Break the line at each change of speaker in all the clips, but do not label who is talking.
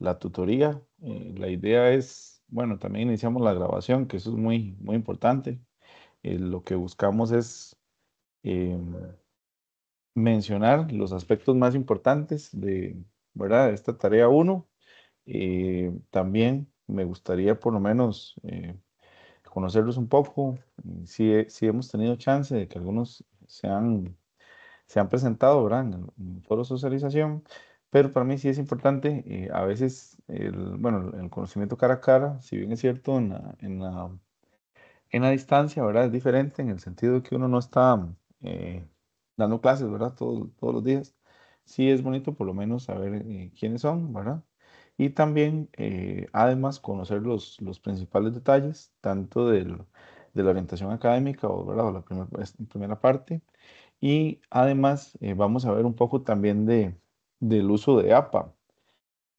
la tutoría. La idea es, bueno, también iniciamos la grabación, que eso es muy, muy importante. Lo que buscamos es em, mencionar los aspectos más importantes de, ¿verdad? De esta tarea uno. También me gustaría por lo menos conocerlos un poco. Si hemos tenido chance de que algunos se han presentado, ¿verdad? En foro de socialización, pero para mí sí es importante, a veces, bueno, el conocimiento cara a cara, si bien es cierto, en la distancia, ¿verdad? Es diferente en el sentido de que uno no está dando clases, ¿verdad? Todos los días. Sí es bonito por lo menos saber quiénes son, ¿verdad? Y también, además, conocer los principales detalles, tanto de la orientación académica, o, ¿verdad? O la primera parte. Y además, vamos a ver un poco también del uso de APA.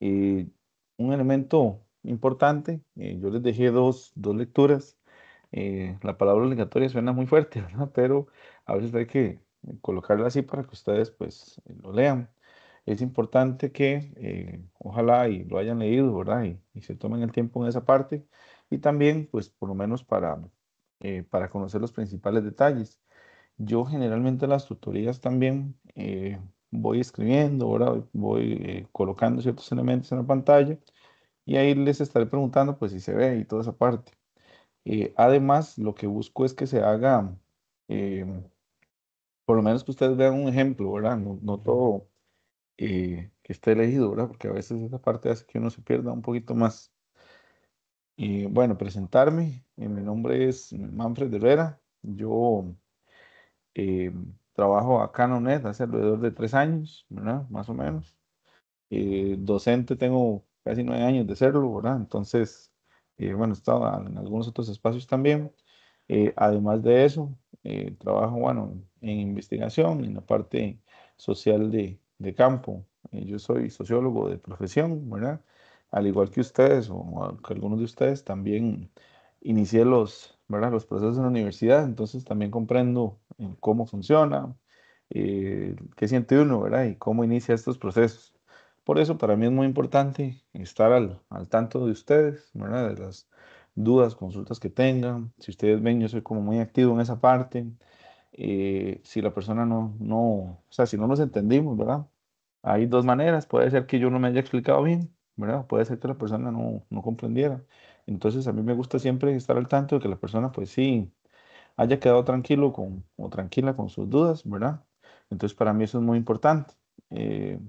Eh, un elemento importante, yo les dejé dos lecturas. La palabra obligatoria suena muy fuerte, ¿verdad? Pero a veces hay que colocarla así para que ustedes pues lo lean. Es importante que ojalá y lo hayan leído, ¿verdad? Y se tomen el tiempo en esa parte. Y también pues por lo menos para conocer los principales detalles. Yo generalmente las tutorías también voy escribiendo, ¿verdad? Voy colocando ciertos elementos en la pantalla y ahí les estaré preguntando pues si se ve y toda esa parte. Además, lo que busco es que se haga, eh, por lo menos que ustedes vean un ejemplo, ¿verdad? No todo que esté elegido, ¿verdad? Porque a veces esa parte hace que uno se pierda un poquito más. Y bueno, presentarme. Mi nombre es Manfred Herrera. Yo eh, trabajo acá en ONED hace alrededor de 3 años, ¿verdad? Más o menos. Docente tengo casi 9 años de serlo, ¿verdad? Entonces, bueno, estaba en algunos otros espacios también. Además de eso, trabajo, bueno, en investigación, en la parte social de campo. Yo soy sociólogo de profesión, ¿verdad? Al igual que ustedes o que algunos de ustedes, también inicié ¿verdad? Los procesos en la universidad, entonces también comprendo cómo funciona, qué siente uno, ¿verdad? Y cómo inicia estos procesos. Por eso para mí es muy importante estar al tanto de ustedes, ¿verdad? De las dudas, consultas que tengan. Si ustedes ven, yo soy como muy activo en esa parte. Si la persona o sea, si no nos entendimos, ¿verdad? Hay dos maneras. Puede ser que yo no me haya explicado bien, ¿verdad? Puede ser que la persona no comprendiera. Entonces a mí me gusta siempre estar al tanto de que la persona, pues sí, haya quedado tranquilo o tranquila con sus dudas, ¿verdad? Entonces para mí eso es muy importante. Eh,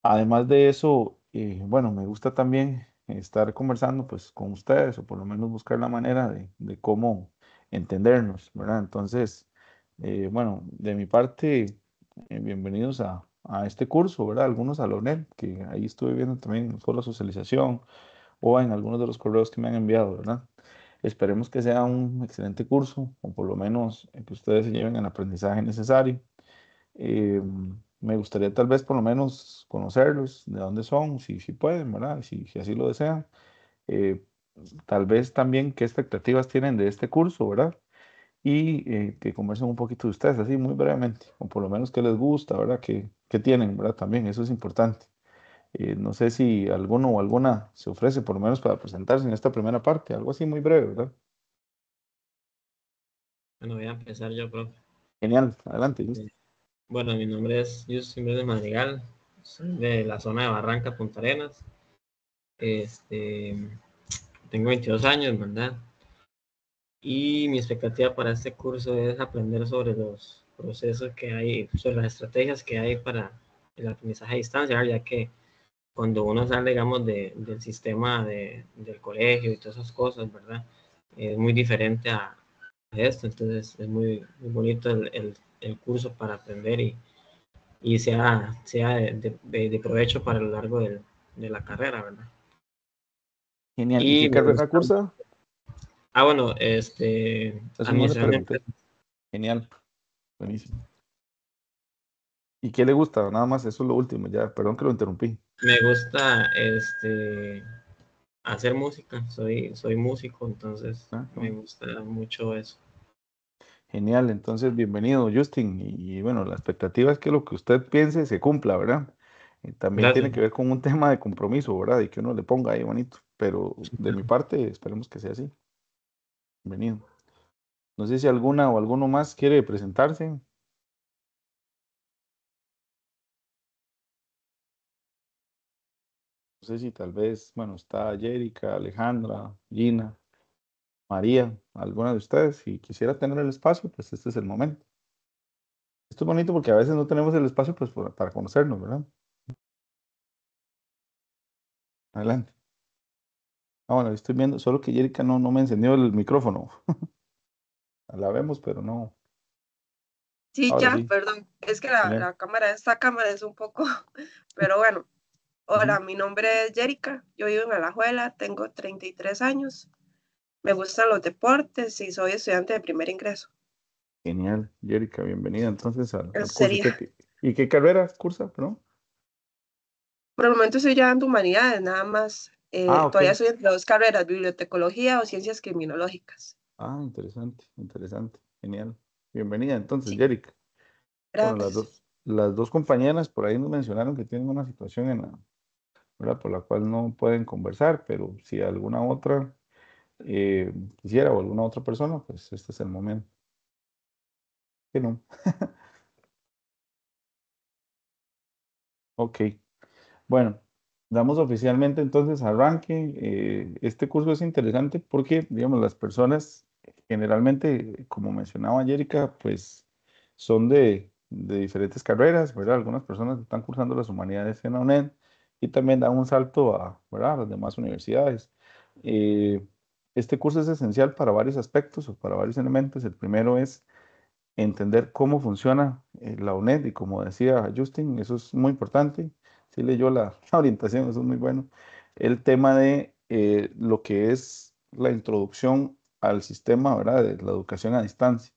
Además de eso, bueno, me gusta también estar conversando pues con ustedes o por lo menos buscar la manera de cómo entendernos, ¿verdad? Entonces, bueno, de mi parte, bienvenidos a este curso, ¿verdad? Algunos a la UNED, que ahí estuve viendo también solo socialización o en algunos de los correos que me han enviado, ¿verdad? Esperemos que sea un excelente curso o por lo menos que ustedes se lleven el aprendizaje necesario. Eh, Me gustaría tal vez por lo menos conocerlos, de dónde son, si pueden, ¿verdad? Si así lo desean. Eh, Tal vez también qué expectativas tienen de este curso, ¿verdad? Y que conversen un poquito de ustedes, así muy brevemente, o por lo menos qué les gusta, ¿verdad? ¿Qué tienen, ¿verdad? También, eso es importante. No sé si alguno o alguna se ofrece por lo menos para presentarse en esta primera parte, algo así muy breve, ¿verdad?
Bueno, voy a empezar yo, profe.
Genial, adelante.
Eh, Bueno, mi nombre es Justin de Madrigal, soy de la zona de Barranca, Punta Arenas. Este, tengo 22 años, ¿verdad? Y mi expectativa para este curso es aprender sobre los procesos que hay, sobre las estrategias que hay para el aprendizaje a distancia, ¿verdad? Ya que cuando uno sale, digamos, del sistema del colegio y todas esas cosas, ¿verdad? Es muy diferente a esto, entonces es muy bonito el curso para aprender y sea de provecho para lo largo de la carrera, ¿verdad?
Genial. ¿Y
Y
qué
me
carrera
gusta,
cursa?
bueno,
Eso no le
administración de
pregunté.
empresas.
Genial, buenísimo. ¿Y qué le gusta? Nada más, eso es lo último, ya, perdón que lo interrumpí.
Me gusta hacer música, soy músico, entonces
Ah, qué
me
bueno.
gusta mucho eso.
Genial, entonces bienvenido, Justin. Y bueno, la expectativa es que lo que usted piense se cumpla, ¿verdad? También tiene
Gracias.
que ver con un tema de compromiso, ¿verdad? Y que uno le ponga ahí bonito. Pero de mi parte, esperemos que sea así. Bienvenido. No sé si alguna o alguno más quiere presentarse. No sé si tal vez, bueno, está Jerica, Alejandra, Gina, María, alguna de ustedes. Si quisiera tener el espacio, pues este es el momento. Esto es bonito porque a veces no tenemos el espacio pues para conocernos, ¿verdad? Adelante. Ah, bueno, estoy viendo, solo que Jerica no me encendió el micrófono. La vemos, pero no.
Sí,
Ahora
ya,
sí,
perdón. Es que la,
genial.
la cámara, esta cámara es un poco, pero bueno.
Ujú.
Hola, mi nombre es Jerica. Yo vivo en Alajuela, tengo 33 años. Me gustan los deportes y soy estudiante de primer ingreso.
Genial, Jerica, bienvenida entonces al
Eso
curso.
sería.
¿Y qué carrera cursa? ¿Perdón?
Por el momento estoy llevando humanidades, nada más.
Ah, ok.
Todavía estoy entre dos carreras, bibliotecología o ciencias criminológicas.
Ah, interesante, interesante. Genial. Bienvenida entonces,
Sí,
Jerica. Bueno,
gracias.
las dos compañeras por ahí nos mencionaron que tienen una situación ¿verdad? Por la cual no pueden conversar, pero si alguna otra eh, quisiera o alguna otra persona, pues este es el momento. Que no. Ok. Bueno, damos oficialmente entonces arranque. Este curso es interesante porque, digamos, las personas generalmente, como mencionaba Jerica, pues son de diferentes carreras, ¿verdad? Algunas personas están cursando las humanidades en la UNED y también dan un salto ¿verdad? A las demás universidades. Eh, este curso es esencial para varios aspectos o para varios elementos. El primero es entender cómo funciona la UNED y como decía Justin, eso es muy importante. Si leyó la orientación, eso es muy bueno. El tema de lo que es la introducción al sistema, ¿verdad? De la educación a distancia.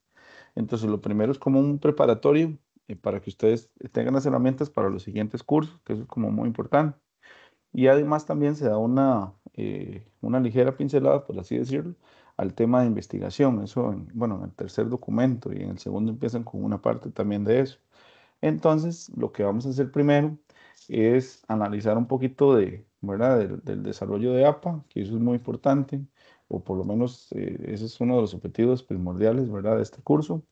Entonces, lo primero es como un preparatorio para que ustedes tengan las herramientas para los siguientes cursos, que eso es como muy importante. Y además también se da una ligera pincelada, por así decirlo, al tema de investigación. Eso, bueno, en el tercer documento y en el segundo empiezan con una parte también de eso. Entonces, lo que vamos a hacer primero es analizar un poquito ¿verdad? Del desarrollo de APA, que eso es muy importante, o por lo menos ese es uno de los objetivos primordiales, ¿verdad? De este curso.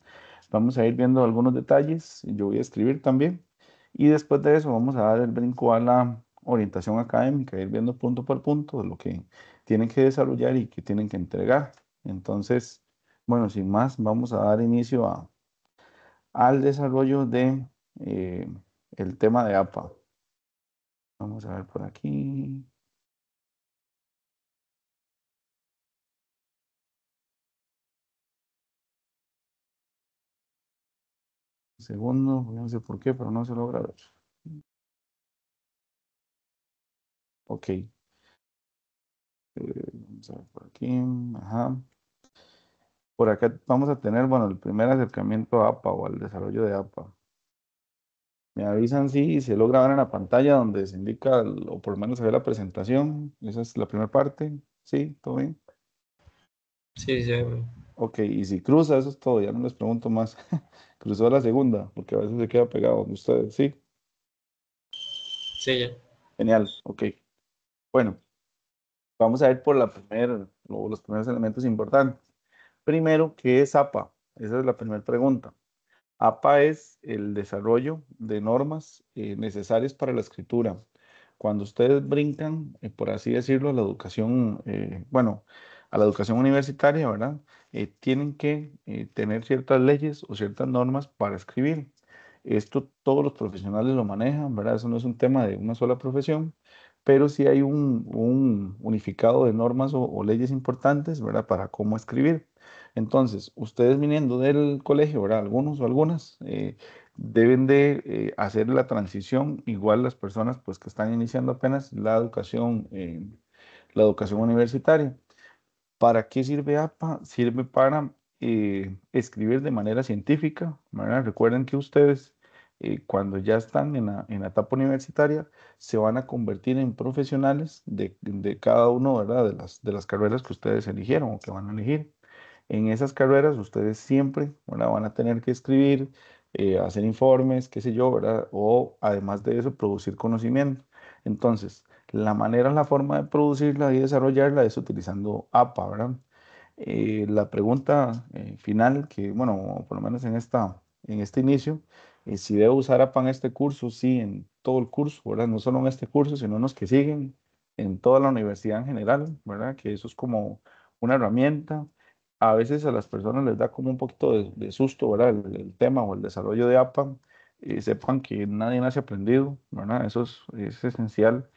Vamos a ir viendo algunos detalles, yo voy a escribir también, y después de eso vamos a dar el brinco a la orientación académica, ir viendo punto por punto de lo que tienen que desarrollar y que tienen que entregar. Entonces, bueno, sin más, vamos a dar inicio al desarrollo de eh, el tema de APA. Vamos a ver por aquí. Un segundo, no sé por qué, pero no se logra ver. Ok, vamos a ver por aquí. Ajá. Por acá vamos a tener, bueno, el primer acercamiento a APA o al desarrollo de APA. Me avisan si se logra ver en la pantalla donde se indica, o por lo menos se ve la presentación. Esa es la primera parte. Sí, todo bien.
Sí, sí,
Ok, y si cruza, eso es todo, ya no les pregunto más. Cruzó a la segunda, porque a veces se queda pegado donde ustedes. Sí,
sí, ya.
genial, ok. Bueno, vamos a ir por los primeros elementos importantes. Primero, ¿qué es APA? Esa es la primera pregunta. APA es el desarrollo de normas necesarias para la escritura. Cuando ustedes brincan, por así decirlo, a la educación, bueno, a la educación universitaria, ¿verdad? Tienen que tener ciertas leyes o ciertas normas para escribir. Esto todos los profesionales lo manejan, ¿verdad? Eso no es un tema de una sola profesión, pero sí hay un unificado de normas o leyes importantes, ¿verdad? Para cómo escribir. Entonces, ustedes viniendo del colegio, ¿verdad? Algunos o algunas deben de hacer la transición, igual las personas pues que están iniciando apenas la educación universitaria. ¿Para qué sirve APA? Sirve para escribir de manera científica, ¿verdad? Recuerden que ustedes cuando ya están en la etapa universitaria se van a convertir en profesionales de cada uno, ¿verdad? De las carreras que ustedes eligieron o que van a elegir. En esas carreras ustedes siempre, ¿verdad? Van a tener que escribir hacer informes, qué sé yo, ¿verdad? O además de eso, producir conocimiento. Entonces, la forma de producirla y desarrollarla es utilizando APA, ¿verdad? La pregunta final, que bueno, por lo menos en este inicio, si debo usar APA en este curso, sí, en todo el curso, ¿verdad? No solo en este curso, sino en los que siguen, en toda la universidad en general, ¿verdad? Que eso es como una herramienta. A veces a las personas les da como un poquito de susto, ¿verdad? El tema o el desarrollo de APA. Sepan que nadie nace aprendido, ¿verdad? Eso es esencial.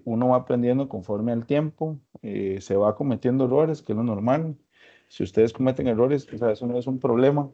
Uno va aprendiendo conforme al tiempo, se va cometiendo errores, que es lo normal. Si ustedes cometen errores, o sea, eso no es un problema.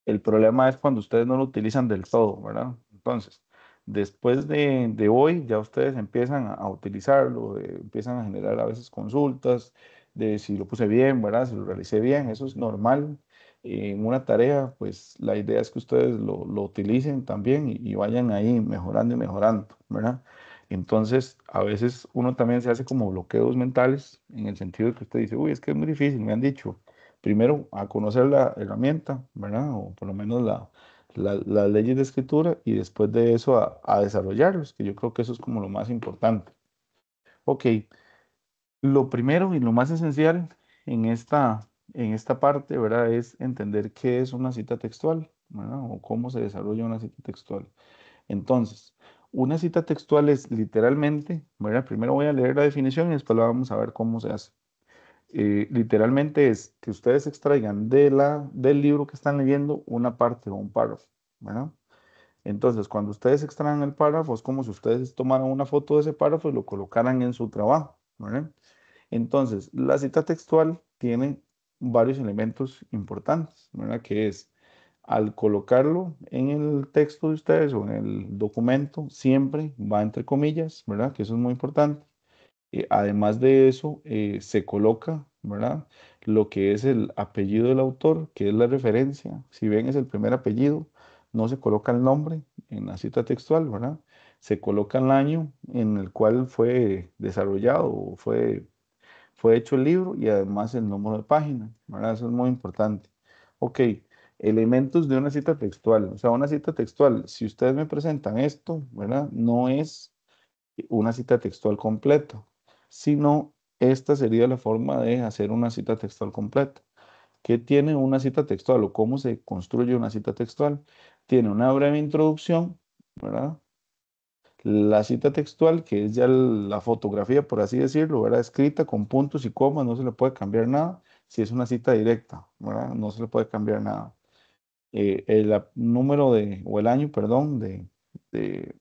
El problema es cuando ustedes no lo utilizan del todo, ¿verdad? Entonces, después de hoy, ya ustedes empiezan a utilizarlo, empiezan a generar a veces consultas de si lo puse bien, ¿verdad? Si lo realicé bien, eso es normal. En una tarea, pues la idea es que ustedes lo utilicen también y vayan ahí mejorando y mejorando, ¿verdad? Entonces, a veces uno también se hace como bloqueos mentales en el sentido de que usted dice, uy, es que es muy difícil, me han dicho, primero a conocer la herramienta, ¿verdad? O por lo menos las leyes de escritura y después de eso a desarrollarlos, que yo creo que eso es como lo más importante. Ok, lo primero y lo más esencial en esta parte, ¿verdad? Es entender qué es una cita textual, ¿verdad? O cómo se desarrolla una cita textual. Entonces, una cita textual es literalmente, ¿verdad? Primero voy a leer la definición y después la vamos a ver cómo se hace. Literalmente es que ustedes extraigan del libro que están leyendo una parte o un párrafo, ¿verdad? Entonces, cuando ustedes extraen el párrafo, es como si ustedes tomaran una foto de ese párrafo y lo colocaran en su trabajo, ¿verdad? Entonces, la cita textual tiene varios elementos importantes, ¿verdad? Que es, al colocarlo en el texto de ustedes o en el documento, siempre va entre comillas, ¿verdad? Que eso es muy importante. Además de eso, se coloca, ¿verdad? Lo que es el apellido del autor, que es la referencia. Si bien es el primer apellido, no se coloca el nombre en la cita textual, ¿verdad? Se coloca el año en el cual fue desarrollado o fue hecho el libro y además el número de página, ¿verdad? Eso es muy importante. Ok, elementos de una cita textual. O sea, una cita textual, si ustedes me presentan esto, ¿verdad? No es una cita textual completa, sino esta sería la forma de hacer una cita textual completa. ¿Qué tiene una cita textual o cómo se construye una cita textual? Tiene una breve introducción, ¿verdad? La cita textual, que es ya la fotografía, por así decirlo, ¿verdad? Escrita con puntos y comas, no se le puede cambiar nada. Si es una cita directa, ¿verdad? No se le puede cambiar nada. Número o el año, perdón, de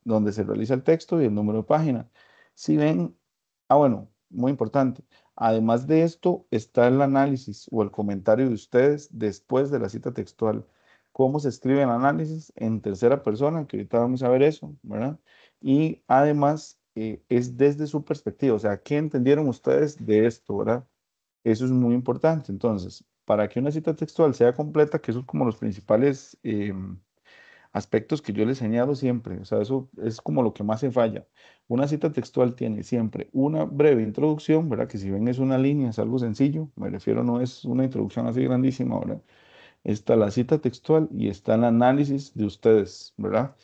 donde se realiza el texto y el número de página. Si ven, bueno, muy importante. Además de esto, está el análisis o el comentario de ustedes después de la cita textual. ¿Cómo se escribe el análisis en tercera persona? Que ahorita vamos a ver eso, ¿verdad? Y además es desde su perspectiva, o sea, ¿qué entendieron ustedes de esto, verdad? Eso es muy importante. Entonces, para que una cita textual sea completa, que esos son como los principales aspectos que yo les señalo siempre, o sea, eso es como lo que más se falla. Una cita textual tiene siempre una breve introducción, ¿verdad? Que si ven es una línea, es algo sencillo, me refiero, no es una introducción así grandísima, ¿verdad? Está la cita textual y está el análisis de ustedes, ¿verdad?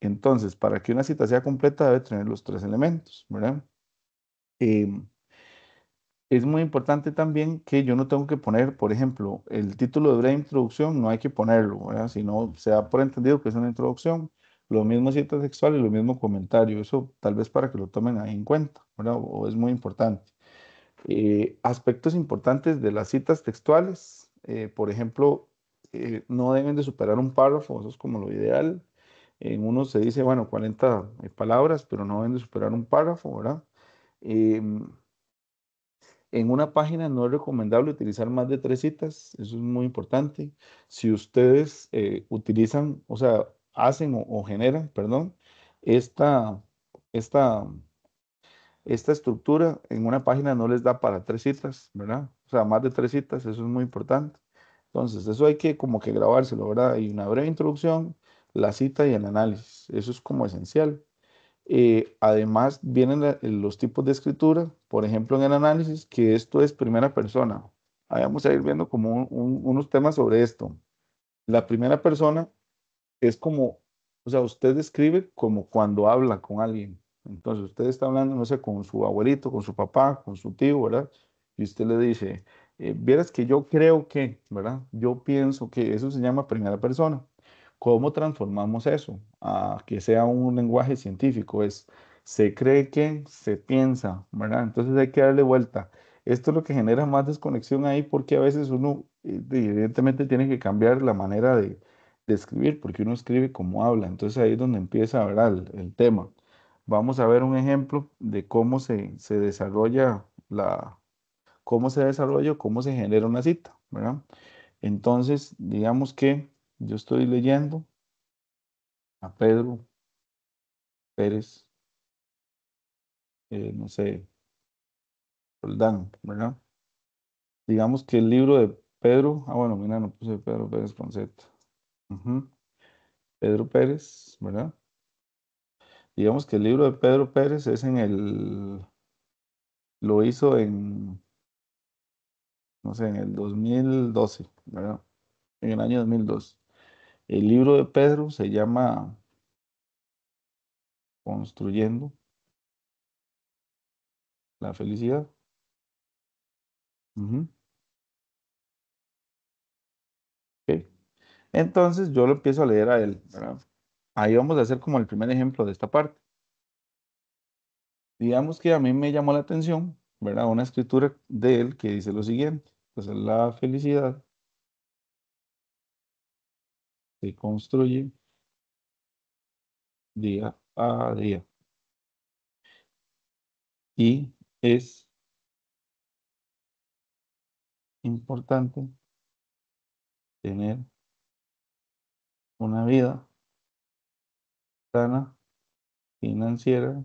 Entonces, para que una cita sea completa debe tener los tres elementos, ¿verdad? Em, Es muy importante también que yo no tengo que poner, por ejemplo, el título de breve introducción, no hay que ponerlo, ¿verdad? Sino se da por entendido que es una introducción. Lo mismo cita textual y lo mismo comentario. Eso tal vez para que lo tomen ahí en cuenta, ¿verdad? O es muy importante. Aspectos importantes de las citas textuales, por ejemplo, no deben de superar un párrafo, eso es como lo ideal. En uno se dice, bueno, 40 palabras, pero no deben de superar un párrafo, ¿verdad? Em, en una página no es recomendable utilizar más de tres citas, eso es muy importante. Si ustedes utilizan, o sea, hacen o generan, perdón, esta, esta, esta estructura en una página no les da para tres citas, ¿verdad? O sea, más de tres citas, eso es muy importante. Entonces, eso hay que como que grabárselo, ¿verdad? Hay una breve introducción, la cita y el análisis, eso es como esencial. Además, vienen los tipos de escritura, por ejemplo, en el análisis, que esto es primera persona. Ahí vamos a ir viendo como unos temas sobre esto. La primera persona es como, o sea, usted escribe como cuando habla con alguien. Entonces, usted está hablando, no sé, con su abuelito, con su papá, con su tío, ¿verdad? Y usted le dice, vieras que yo creo que, ¿verdad? Yo pienso que eso se llama primera persona. ¿Cómo transformamos eso a que sea un lenguaje científico? Es, se cree que, se piensa, ¿verdad? Entonces hay que darle vuelta. Esto es lo que genera más desconexión ahí porque a veces uno, evidentemente, tiene que cambiar la manera de escribir, porque uno escribe como habla. Entonces ahí es donde empieza, ¿verdad? El tema. Vamos a ver un ejemplo de cómo se desarrolla cómo se desarrolla o cómo se genera una cita, ¿verdad? Entonces, digamos que yo estoy leyendo a Pedro Pérez, no sé, Roldán, ¿verdad? Digamos que el libro de Pedro, bueno, mira, no puse Pedro Pérez con Z. Ujú, Pedro Pérez, ¿verdad? Digamos que el libro de Pedro Pérez es lo hizo en, no sé, en el 2012, ¿verdad? En el año 2002. El libro de Pedro se llama Construyendo la felicidad. Ujú, ok. Entonces yo lo empiezo a leer a él, ¿verdad? Ahí vamos a hacer como el primer ejemplo de esta parte. Digamos que a mí me llamó la atención, ¿verdad? Una escritura de él que dice lo siguiente. Entonces la felicidad se construye día a día y es importante tener una vida sana, financiera,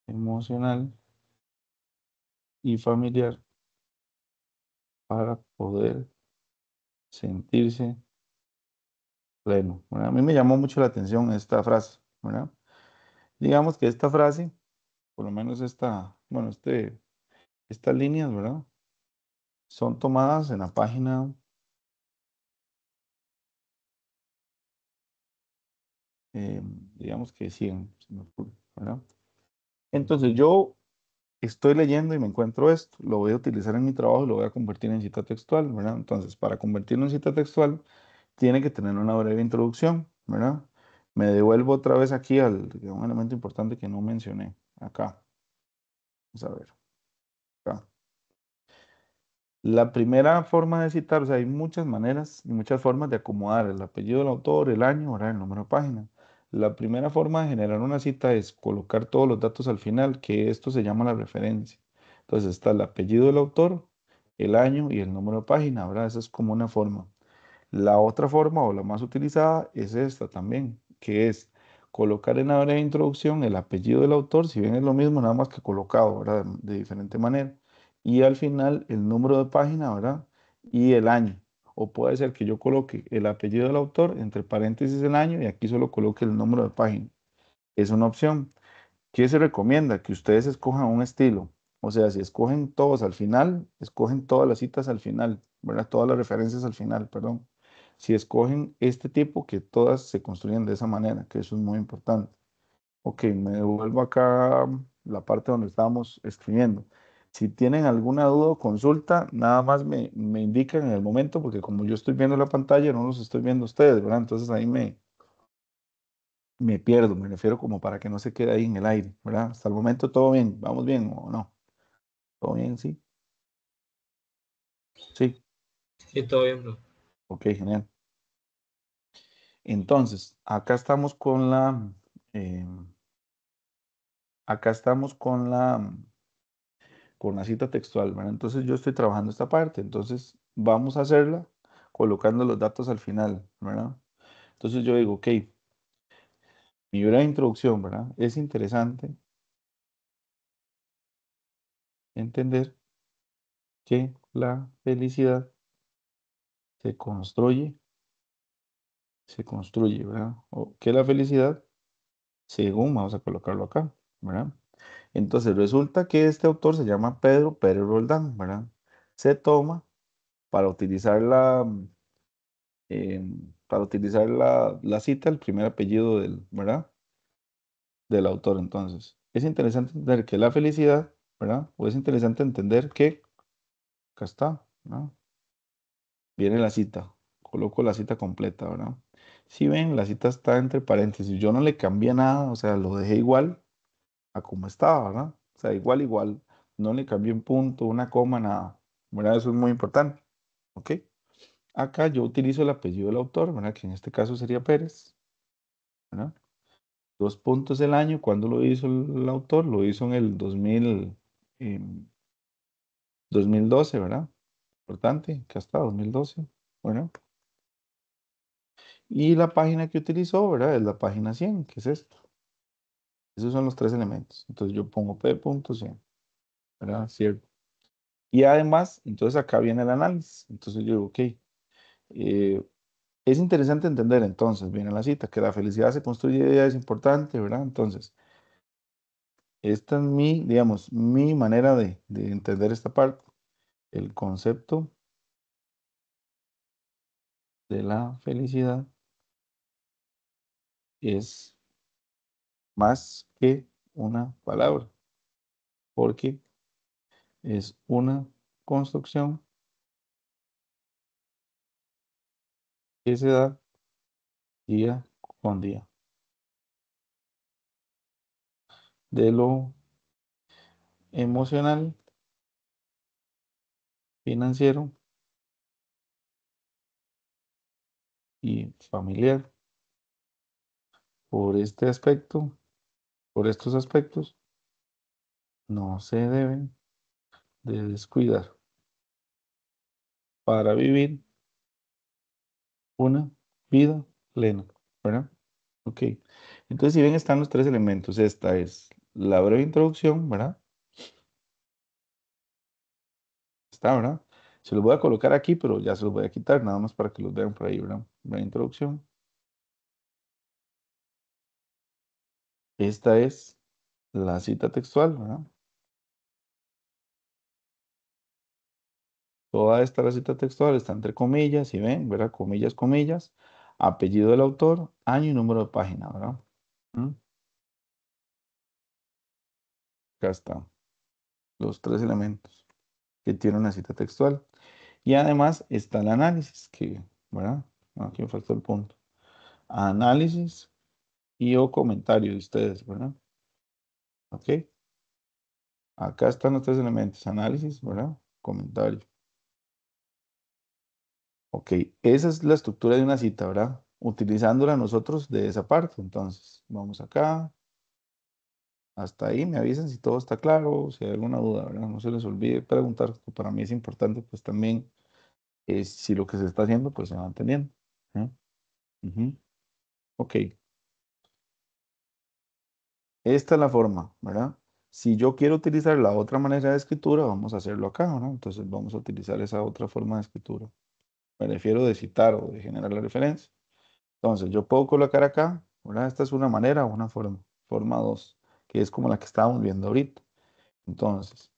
emocional y familiar para poder sentirse pleno. ¿Verdad? A mí me llamó mucho la atención esta frase, ¿verdad? Digamos que esta frase, por lo menos bueno, estas líneas, ¿verdad? Son tomadas en la página, eh, digamos que 100, se me ocurre, ¿verdad? Entonces yo estoy leyendo y me encuentro esto, lo voy a utilizar en mi trabajo y lo voy a convertir en cita textual, ¿verdad? Entonces, para convertirlo en cita textual, tiene que tener una breve introducción, ¿verdad? Me devuelvo otra vez aquí a un elemento importante que no mencioné, acá. Vamos a ver, acá. La primera forma de citar, o sea, hay muchas maneras y muchas formas de acomodar el apellido del autor, el año, ¿verdad? El número de página. La primera forma de generar una cita es colocar todos los datos al final, que esto se llama la referencia. Entonces está el apellido del autor, el año y el número de página, ¿verdad? Esa es como una forma. La otra forma o la más utilizada es esta también, que es colocar en la breve introducción el apellido del autor, si bien es lo mismo, nada más que colocado, ¿verdad? De diferente manera. Y al final el número de página, ¿verdad? Y el año. O puede ser que yo coloque el apellido del autor, entre paréntesis el año, y aquí solo coloque el número de página. Es una opción. ¿Qué se recomienda? Que ustedes escojan un estilo. O sea, si escogen todos al final, escogen todas las citas al final, ¿verdad? Todas las referencias al final, perdón. Si escogen este tipo, que todas se construyen de esa manera, que eso es muy importante. Ok, me devuelvo acá la parte donde estábamos escribiendo. Si tienen alguna duda o consulta, nada más me indican en el momento, porque como yo estoy viendo la pantalla, no los estoy viendo ustedes, ¿verdad? Entonces ahí me pierdo, me refiero como para que no se quede ahí en el aire, ¿verdad? Hasta el momento todo bien, vamos bien o no. Todo bien, sí, sí,
Sí, todo bien, bro.
ok, genial. Entonces, eh, acá estamos con la cita textual, ¿verdad? Entonces yo estoy trabajando esta parte, entonces vamos a hacerla colocando los datos al final, ¿verdad? Entonces yo digo, ok, mi breve introducción, ¿verdad? Es interesante entender que la felicidad se construye, ¿verdad? O que la felicidad, según, vamos a colocarlo acá, ¿verdad? Entonces resulta que este autor se llama Pedro Pérez Roldán, ¿verdad? Se toma para utilizarla. para utilizar la cita, el primer apellido ¿verdad? Del autor. Entonces, es interesante entender que la felicidad, ¿verdad? O es interesante entender que, acá está, ¿no? Viene la cita, coloco la cita completa, ¿verdad? Si ven, la cita está entre paréntesis, yo no le cambié nada, o sea, lo dejé igual a como estaba, ¿verdad? O sea, igual, igual, no le cambié un punto, una coma, nada, ¿verdad? Eso es muy importante, ¿ok? Acá yo utilizo el apellido del autor, ¿verdad? Que en este caso sería Pérez, ¿verdad? Dos puntos el año, ¿cuándo lo hizo el autor? Lo hizo en el 2012, ¿verdad? Importante, que hasta 2012, bueno. Y la página que utilizó, ¿verdad? Es la página 100, que es esto. Esos son los tres elementos. Entonces yo pongo P.100, ¿verdad? Cierto. Y además, entonces acá viene el análisis. Entonces yo digo, ok, es interesante entender entonces, viene la cita, que la felicidad se construye día a día, es importante, ¿verdad? Entonces, esta es mi, digamos, mi manera de entender esta parte. El concepto de la felicidad es más que una palabra, porque es una construcción que se da día con día. De lo emocional, financiero y familiar. Por este aspecto, por estos aspectos, no se deben de descuidar para vivir una vida plena, ¿verdad? Ok. Entonces, si ven, están los tres elementos. Esta es la breve introducción, ¿verdad? Está, ¿verdad? Se los voy a colocar aquí, pero ya se los voy a quitar, nada más para que los vean por ahí, ¿verdad? Breve introducción. Esta es la cita textual, ¿verdad? Toda esta la cita textual está entre comillas, si ven, ¿verdad? Comillas, comillas, apellido del autor, año y número de página, ¿verdad? ¿Mm? Acá están los tres elementos que tiene una cita textual. Y además está el análisis, que, ¿verdad? Aquí me faltó el punto. Análisis y o comentario de ustedes, ¿verdad? Ok. Acá están los tres elementos, análisis, ¿verdad? Comentario. Ok, esa es la estructura de una cita, ¿verdad? Utilizándola nosotros de esa parte. Entonces, vamos acá. Hasta ahí me avisan si todo está claro, si hay alguna duda, ¿verdad? No se les olvide preguntar, que para mí es importante, pues también, si lo que se está haciendo, pues se va entendiendo. ¿Eh? Ujú. Ok, esta es la forma, ¿verdad? Si yo quiero utilizar la otra manera de escritura, vamos a hacerlo acá, ¿no? Entonces vamos a utilizar esa otra forma de escritura. Me refiero de citar o de generar la referencia. Entonces yo puedo colocar acá, ¿verdad? Esta es una manera o una forma. Forma 2, que es como la que estábamos viendo ahorita. Entonces,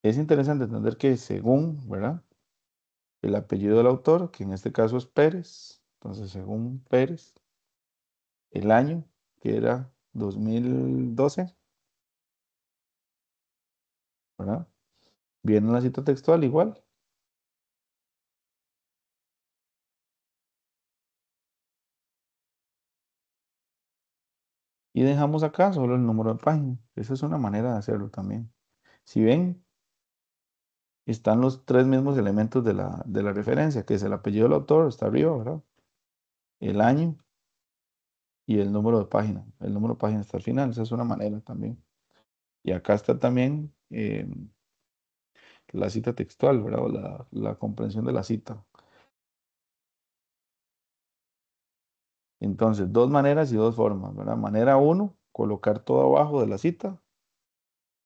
es interesante entender que según, ¿verdad? El apellido del autor, que en este caso es Pérez. Entonces, según Pérez, el año, que era 2012, ¿verdad? Viene la cita textual igual. Y dejamos acá solo el número de página. Esa es una manera de hacerlo también. Si ven, están los tres mismos elementos de la referencia, que es el apellido del autor, está arriba, ¿verdad? El año y el número de página. El número de página está al final. Esa es una manera también. Y acá está también la cita textual, ¿verdad? O la comprensión de la cita. Entonces, dos maneras y dos formas, ¿verdad? Manera uno, colocar todo abajo de la cita.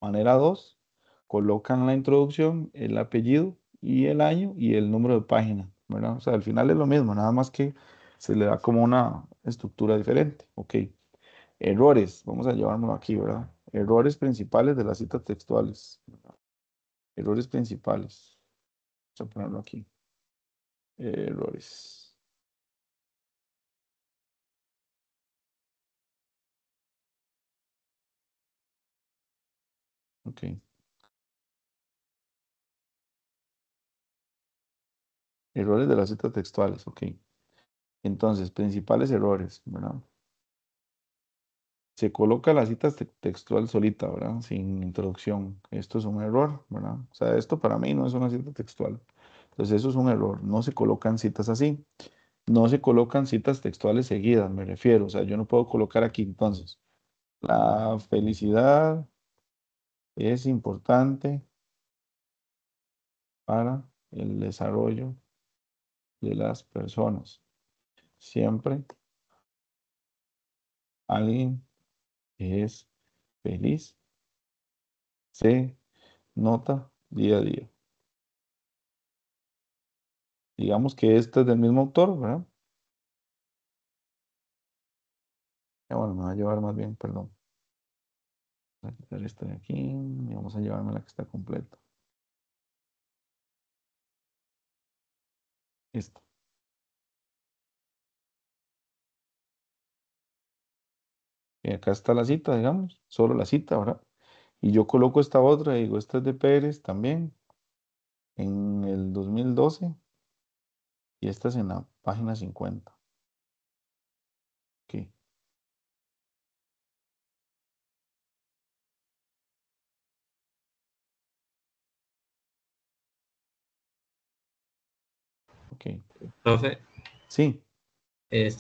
Manera dos, colocan la introducción, el apellido y el año y el número de página, ¿verdad? O sea, al final es lo mismo, nada más que se le da como una estructura diferente. Ok. Errores, vamos a llevármelo aquí, ¿verdad? Errores principales de las citas textuales. Errores principales. Vamos a ponerlo aquí. Errores. Ok. Errores de las citas textuales, ok. Entonces, principales errores, ¿verdad? Se coloca la cita textual solita, ¿verdad? Sin introducción. Esto es un error, ¿verdad? O sea, esto para mí no es una cita textual. Entonces, eso es un error. No se colocan citas así. No se colocan citas textuales seguidas, me refiero. O sea, yo no puedo colocar aquí entonces. La felicidad es importante para el desarrollo de las personas. Siempre alguien que es feliz se nota día a día. Digamos que este es del mismo autor, ¿verdad? Bueno, me va a llevar más bien, perdón. Voy a quitar esta de aquí y vamos a llevarme la que está completa. Esta. Y acá está la cita, digamos, solo la cita, ¿verdad? Y yo coloco esta otra y digo, esta es de Pérez también, en el 2012, y esta es en la página 50. Ok, ok.
Profe,
Sí,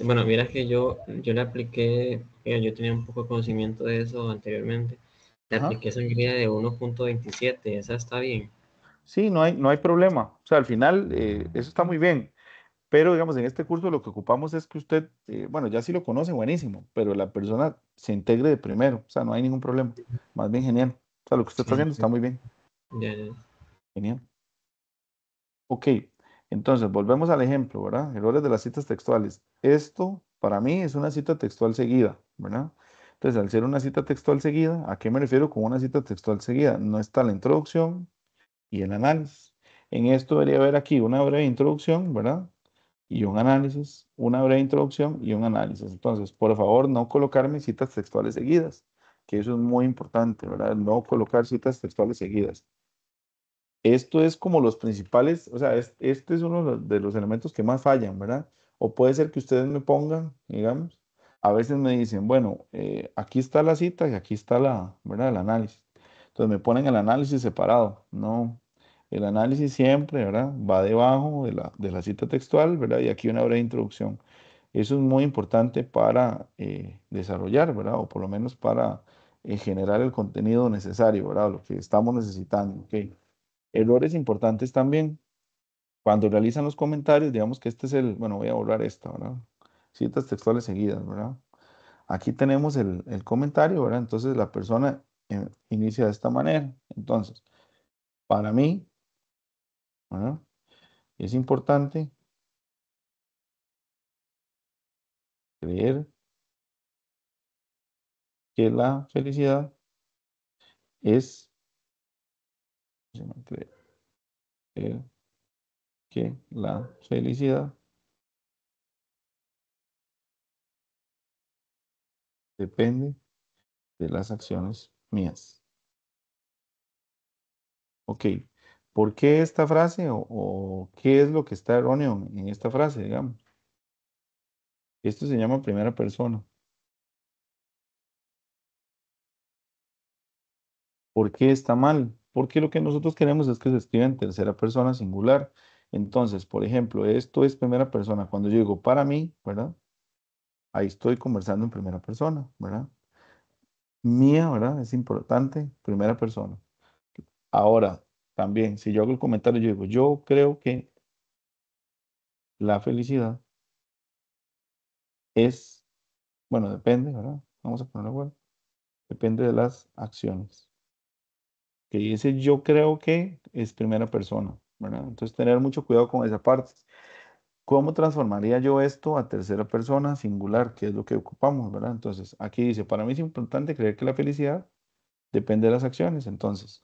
bueno, mira que yo le apliqué, yo tenía un poco de conocimiento de eso anteriormente, le
ajá.
apliqué sangría de 1.27, esa está bien.
Sí, no hay problema. O sea, al final, eso está muy bien. Pero, digamos, en este curso lo que ocupamos es que usted, bueno, ya si lo conoce, buenísimo, pero la persona se integre de primero. O sea, no hay ningún problema. Más bien genial. O sea, lo que usted está
Sí,
haciendo está muy bien.
ya, ya.
Genial. Ok, entonces volvemos al ejemplo, ¿verdad? Errores de las citas textuales. Esto para mí es una cita textual seguida, ¿verdad? Entonces, al ser una cita textual seguida, ¿a qué me refiero con una cita textual seguida? No está la introducción y el análisis. En esto debería haber aquí una breve introducción, ¿verdad? Y un análisis, una breve introducción y un análisis. Entonces, por favor, no colocarme citas textuales seguidas, que eso es muy importante, ¿verdad? No colocar citas textuales seguidas. Esto es como los principales, o sea, este es uno de los elementos que más fallan, ¿verdad? O puede ser que ustedes me pongan, digamos, a veces me dicen, bueno, aquí está la cita y aquí está ¿verdad? El análisis. Entonces me ponen el análisis separado. No, el análisis siempre, ¿verdad? Va debajo de la cita textual, ¿verdad? Y aquí una breve introducción. Eso es muy importante para desarrollar, ¿verdad? O por lo menos para generar el contenido necesario, ¿verdad? Lo que estamos necesitando, ¿ok? Errores importantes también. Cuando realizan los comentarios, digamos que este es bueno, voy a borrar esta, ¿verdad? Citas textuales seguidas, ¿verdad? Aquí tenemos el comentario, ¿verdad? Entonces la persona inicia de esta manera. Entonces, para mí, ¿verdad? Es importante creer que la felicidad es, se llama creer que la felicidad depende de las acciones mías. Ok, ¿por qué esta frase o qué es lo que está erróneo en esta frase, digamos? Esto se llama primera persona. ¿Por qué está mal? Porque lo que nosotros queremos es que se escriba en tercera persona singular. Entonces, por ejemplo, esto es primera persona. Cuando yo digo para mí, ¿verdad? Ahí estoy conversando en primera persona, ¿verdad? Mía, ¿verdad? Es importante, primera persona. Ahora, también, si yo hago el comentario, yo digo, yo creo que la felicidad es, bueno, depende, ¿verdad? Vamos a ponerlo igual. Depende de las acciones. Que dice yo creo que es primera persona, ¿verdad? Entonces tener mucho cuidado con esa parte. ¿Cómo transformaría yo esto a tercera persona singular, que es lo que ocupamos, ¿verdad? Entonces aquí dice, para mí es importante creer que la felicidad depende de las acciones. Entonces,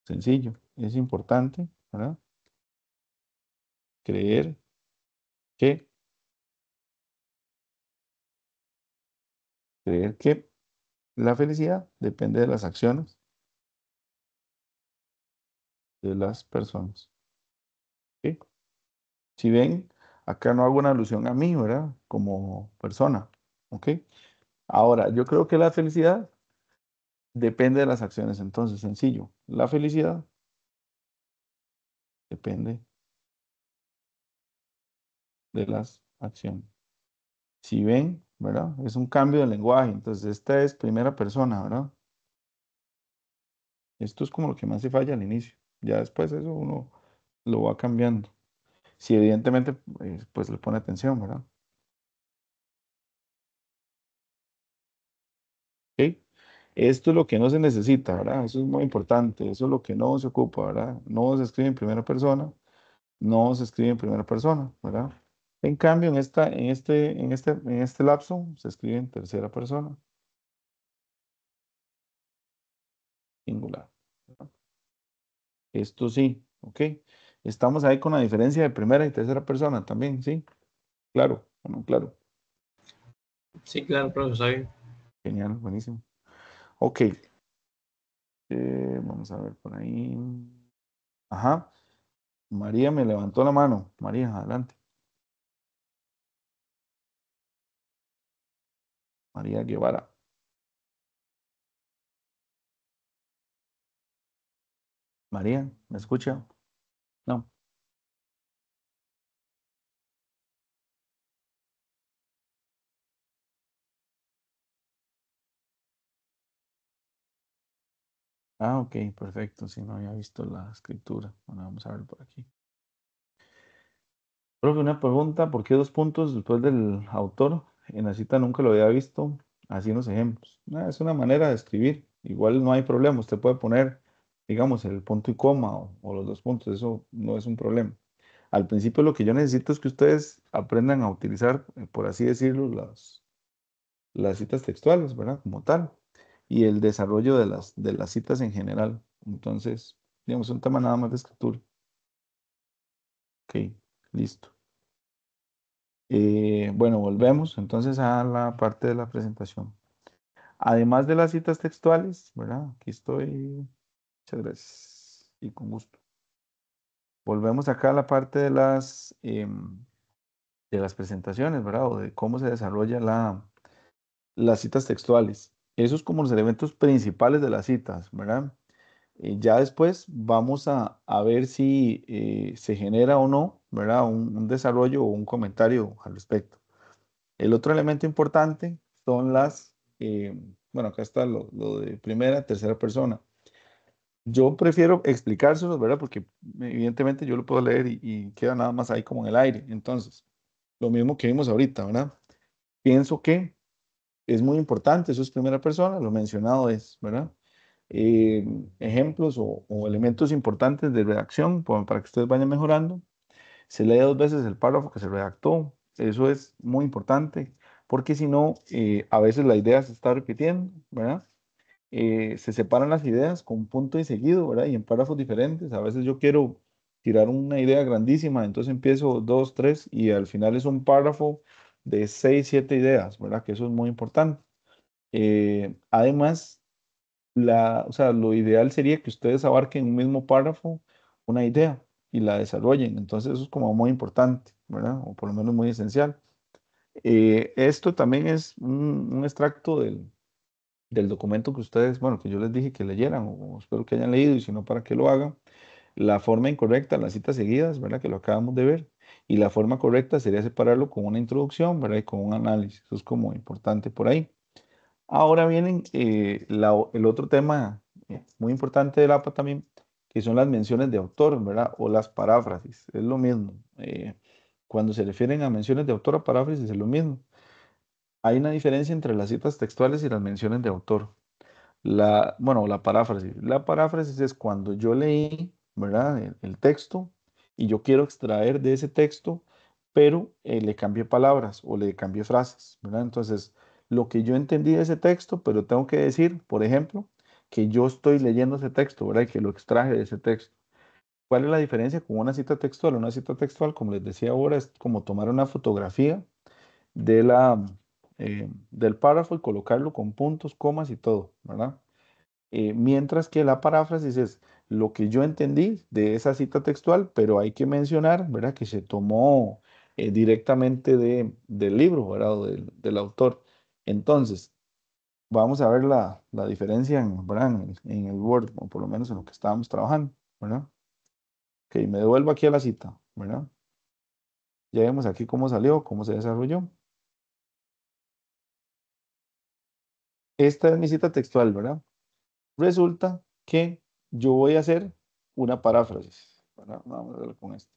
sencillo, es importante, ¿verdad? Creer que Creer que la felicidad depende de las acciones de las personas. ¿Ok? Si ven, acá no hago una alusión a mí, ¿verdad? Como persona. ¿Ok? Ahora, yo creo que la felicidad depende de las acciones. Entonces, sencillo. La felicidad depende de las acciones. Si ven, ¿verdad? Es un cambio de lenguaje. Entonces, esta es primera persona, ¿verdad? Esto es como lo que más se falla al inicio. Ya después eso uno lo va cambiando. Si evidentemente, pues le pone atención, ¿verdad? ¿Ok? Esto es lo que no se necesita, ¿verdad? Eso es muy importante. Eso es lo que no se ocupa, ¿verdad? No se escribe en primera persona, no se escribe en primera persona, ¿verdad? En cambio, en este lapso se escribe en tercera persona, singular. ¿Verdad? Esto sí, ¿ok? Estamos ahí con la diferencia de primera y tercera persona también, ¿sí? Claro, bueno, claro.
Sí, claro, profe, está bien.
Genial, buenísimo. Ok, vamos a ver por ahí. Ajá, María me levantó la mano. María, adelante. María Guevara. María, ¿me escucha? No. Ah, ok, perfecto. Si no había visto la escritura. Bueno, vamos a ver por aquí. Profe, una pregunta, ¿por qué dos puntos después del autor? En la cita nunca lo había visto. Así unos ejemplos. Es una manera de escribir. Igual no hay problema. Usted puede poner, digamos, el punto y coma o los dos puntos. Eso no es un problema. Al principio lo que yo necesito es que ustedes aprendan a utilizar, por así decirlo, las citas textuales, ¿verdad? Como tal. Y el desarrollo de las citas en general. Entonces, digamos, un tema nada más de escritura. Ok, listo. Bueno, volvemos entonces a la parte de la presentación. Además de las citas textuales, ¿verdad? Aquí estoy. Muchas gracias. Y con gusto. Volvemos acá a la parte de las presentaciones, ¿verdad? O de cómo se desarrolla las citas textuales. Esos como los elementos principales de las citas, ¿verdad? Ya después vamos a ver si se genera o no, ¿verdad? Un desarrollo o un comentario al respecto. El otro elemento importante son bueno, acá está lo de primera, tercera persona. Yo prefiero explicárselos, ¿verdad? Porque evidentemente yo lo puedo leer y queda nada más ahí como en el aire. Entonces, lo mismo que vimos ahorita, ¿verdad? Pienso que es muy importante, eso es primera persona, lo mencionado es, ¿verdad? Eh, Ejemplos o elementos importantes de redacción para que ustedes vayan mejorando. Se lee dos veces el párrafo que se redactó, eso es muy importante, porque si no, a veces la idea se está repitiendo, ¿verdad? Se separan las ideas con punto y seguido, ¿verdad? Y en párrafos diferentes. A veces yo quiero tirar una idea grandísima, entonces empiezo dos, tres y al final es un párrafo de seis, siete ideas, ¿verdad? Que eso es muy importante. Además, o sea, lo ideal sería que ustedes abarquen en un mismo párrafo una idea y la desarrollen. Entonces, eso es como muy importante, ¿verdad? O por lo menos muy esencial. Esto también es un extracto del documento que ustedes, bueno, que yo les dije que leyeran, o espero que hayan leído, y si no, para que lo hagan. La forma incorrecta, las citas seguidas, ¿verdad? Que lo acabamos de ver. Y la forma correcta sería separarlo con una introducción, ¿verdad? Y con un análisis. Eso es como importante por ahí. Ahora vienen el otro tema muy importante del APA también, que son las menciones de autor, ¿verdad? O las paráfrasis. Es lo mismo. Cuando se refieren a menciones de autor o paráfrasis es lo mismo. Hay una diferencia entre las citas textuales y las menciones de autor. Bueno, la paráfrasis. La paráfrasis es cuando yo leí, ¿verdad? El texto y yo quiero extraer de ese texto, pero le cambié palabras o le cambié frases, ¿verdad? Entonces, lo que yo entendí de ese texto, pero tengo que decir, por ejemplo, que yo estoy leyendo ese texto, ¿verdad? Y que lo extraje de ese texto. ¿Cuál es la diferencia con una cita textual? Una cita textual, como les decía ahora, es como tomar una fotografía de la, del párrafo y colocarlo con puntos, comas y todo, ¿verdad? Mientras que la paráfrasis es lo que yo entendí de esa cita textual, pero hay que mencionar, ¿verdad? Que se tomó directamente del libro, ¿verdad? O del autor. Entonces, vamos a ver la diferencia ¿verdad? En el Word, o por lo menos en lo que estábamos trabajando, ¿verdad? Ok, me devuelvo aquí a la cita, ¿verdad? Ya vemos aquí cómo salió, cómo se desarrolló. Esta es mi cita textual, ¿verdad? Resulta que yo voy a hacer una paráfrasis, ¿verdad? Vamos a ver con esto.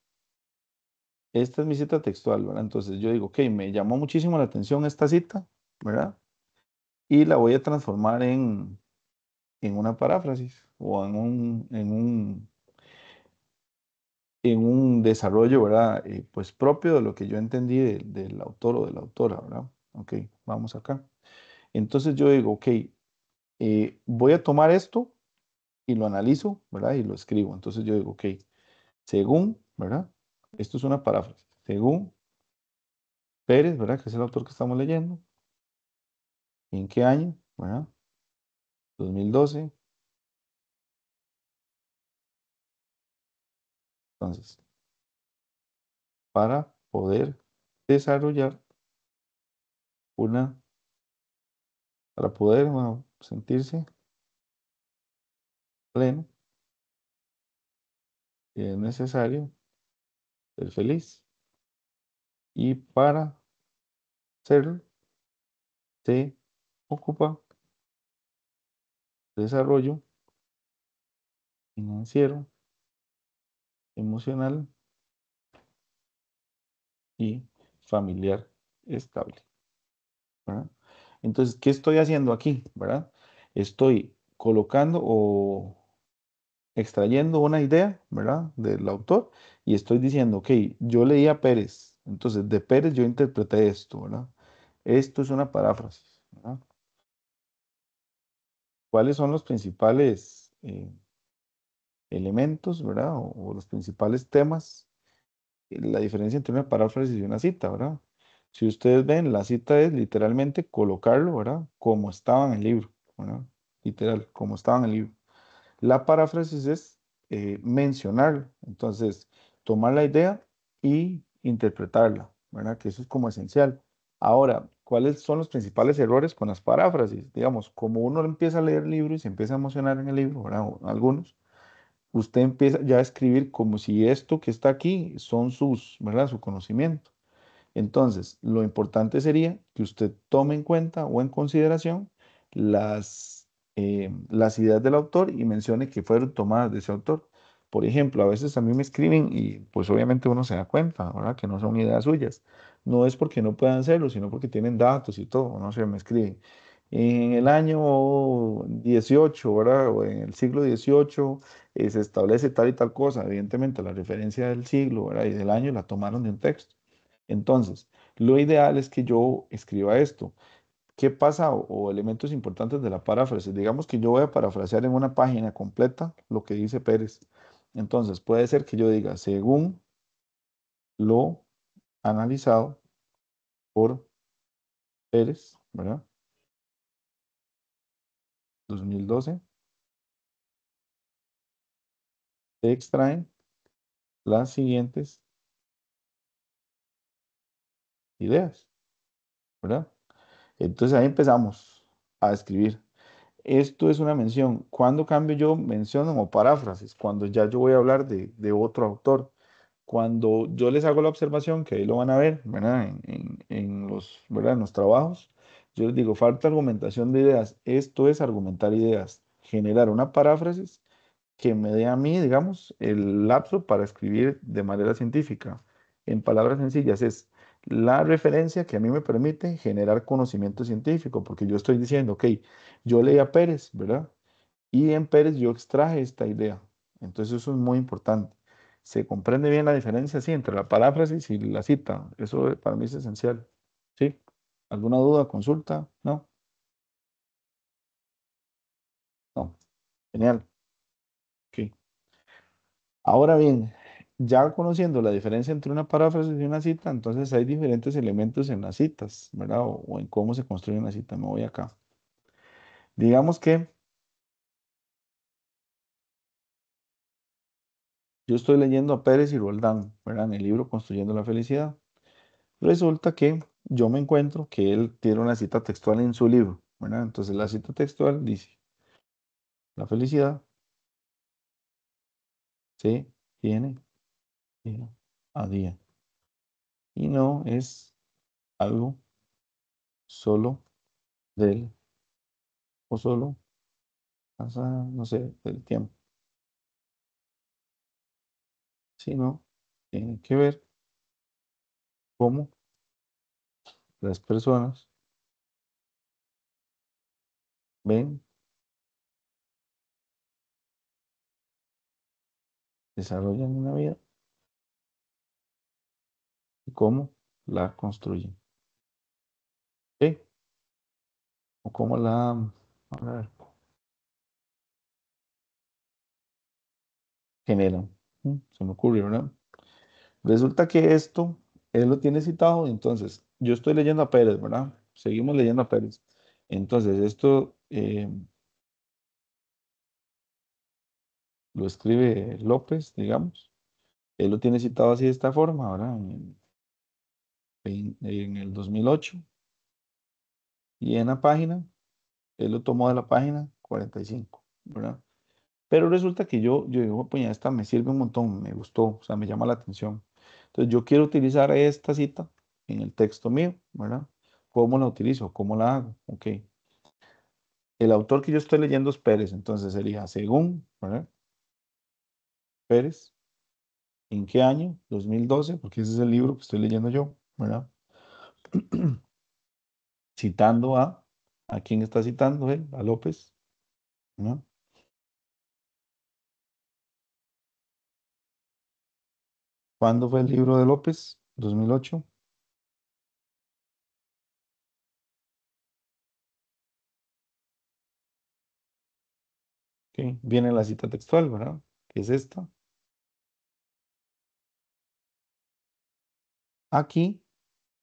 Esta es mi cita textual, ¿verdad? Entonces yo digo, ok, me llamó muchísimo la atención esta cita, ¿verdad? Y la voy a transformar en una paráfrasis o en un desarrollo, ¿verdad? Pues propio de lo que yo entendí del autor o de la autora, ¿verdad? Ok, vamos acá. Entonces yo digo, ok, voy a tomar esto y lo analizo, ¿verdad? Y lo escribo. Entonces yo digo, ok, según, ¿verdad? Esto es una paráfrasis. Según Pérez, ¿verdad? Que es el autor que estamos leyendo. ¿En qué año? ¿Verdad? 2012. Entonces, para poder desarrollar una, para poder, bueno, sentirse pleno, es necesario ser feliz. Y para serlo, se ocupa desarrollo financiero, emocional y familiar estable, ¿verdad? Entonces, ¿qué estoy haciendo aquí, verdad? Estoy colocando o extrayendo una idea, ¿verdad? Del autor y estoy diciendo, ok, yo leí a Pérez, entonces de Pérez yo interpreté esto, ¿verdad? Esto es una paráfrasis, ¿verdad? ¿Cuáles son los principales elementos, ¿verdad? O los principales temas? La diferencia entre una paráfrasis y una cita, ¿verdad? Si ustedes ven, la cita es literalmente colocarlo, ¿verdad? Como estaba en el libro, ¿verdad? Literal, como estaba en el libro. La paráfrasis es mencionarlo, entonces tomar la idea y interpretarla, ¿verdad? Que eso es como esencial. Ahora, ¿cuáles son los principales errores con las paráfrasis? Digamos, como uno empieza a leer el libro y se empieza a emocionar en el libro, ¿verdad? O algunos, usted empieza ya a escribir como si esto que está aquí son sus, ¿verdad? Su conocimiento. Entonces, lo importante sería que usted tome en cuenta o en consideración las ideas del autor y mencione que fueron tomadas de ese autor. Por ejemplo, a veces a mí me escriben y pues obviamente uno se da cuenta, ¿verdad? Que no son ideas suyas. No es porque no puedan hacerlo, sino porque tienen datos y todo, no sé, me escriben. En el año 18, ¿verdad? O en el siglo 18 se establece tal y tal cosa. Evidentemente, la referencia del siglo, ¿verdad? Y del año la tomaron de un texto. Entonces, lo ideal es que yo escriba esto. ¿Qué pasa o elementos importantes de la paráfrasis? Digamos que yo voy a parafrasear en una página completa lo que dice Pérez. Entonces, puede ser que yo diga, según lo analizado por Pérez, ¿verdad? 2012, se extraen las siguientes ideas, ¿verdad? Entonces ahí empezamos a escribir. Esto es una mención. ¿Cuándo cambio yo mención o paráfrasis? Cuando ya yo voy a hablar de otro autor. Cuando yo les hago la observación, que ahí lo van a ver, ¿verdad? En los, ¿verdad? En los trabajos, yo les digo, falta argumentación de ideas. Esto es argumentar ideas. Generar una paráfrasis que me dé a mí, digamos, el lapso para escribir de manera científica. En palabras sencillas, es la referencia que a mí me permite generar conocimiento científico, porque yo estoy diciendo, ok, yo leí a Pérez, ¿verdad? Y en Pérez yo extraje esta idea. Entonces eso es muy importante. ¿Se comprende bien la diferencia, sí, entre la paráfrasis y la cita? Eso para mí es esencial. ¿Sí? ¿Alguna duda, consulta? ¿No? No. Genial. Ok. Ahora bien, ya conociendo la diferencia entre una paráfrasis y una cita, entonces hay diferentes elementos en las citas, ¿verdad? O en cómo se construye una cita. Me voy acá. Digamos que yo estoy leyendo a Pérez y Roldán, ¿verdad? En el libro Construyendo la Felicidad. Resulta que yo me encuentro que él tiene una cita textual en su libro, ¿verdad? Entonces la cita textual dice, la felicidad se tiene día a día y no es algo solo del o solo pasa, no sé, del tiempo, sino tiene que ver cómo las personas ven, desarrollan una vida y cómo la construyen, ¿ok? O cómo la, a ver, generan. Se me ocurre, ¿verdad? Resulta que esto, él lo tiene citado, entonces yo estoy leyendo a Pérez, ¿verdad? Seguimos leyendo a Pérez. Entonces, esto lo escribe López, digamos. Él lo tiene citado así de esta forma, ¿verdad? En el 2008. Y en la página, él lo tomó de la página 45, ¿verdad? Pero resulta que yo digo, pues esta me sirve un montón, me gustó, o sea, me llama la atención. Entonces, yo quiero utilizar esta cita en el texto mío, ¿verdad? ¿Cómo la utilizo? ¿Cómo la hago? Ok. El autor que yo estoy leyendo es Pérez, entonces sería según, ¿verdad? Pérez, ¿en qué año? 2012, porque ese es el libro que estoy leyendo yo, ¿verdad? Citando ¿a quién está citando él? A López, ¿no? ¿Cuándo fue el libro de López? 2008. Ok, viene la cita textual, ¿verdad? Que es esta. Aquí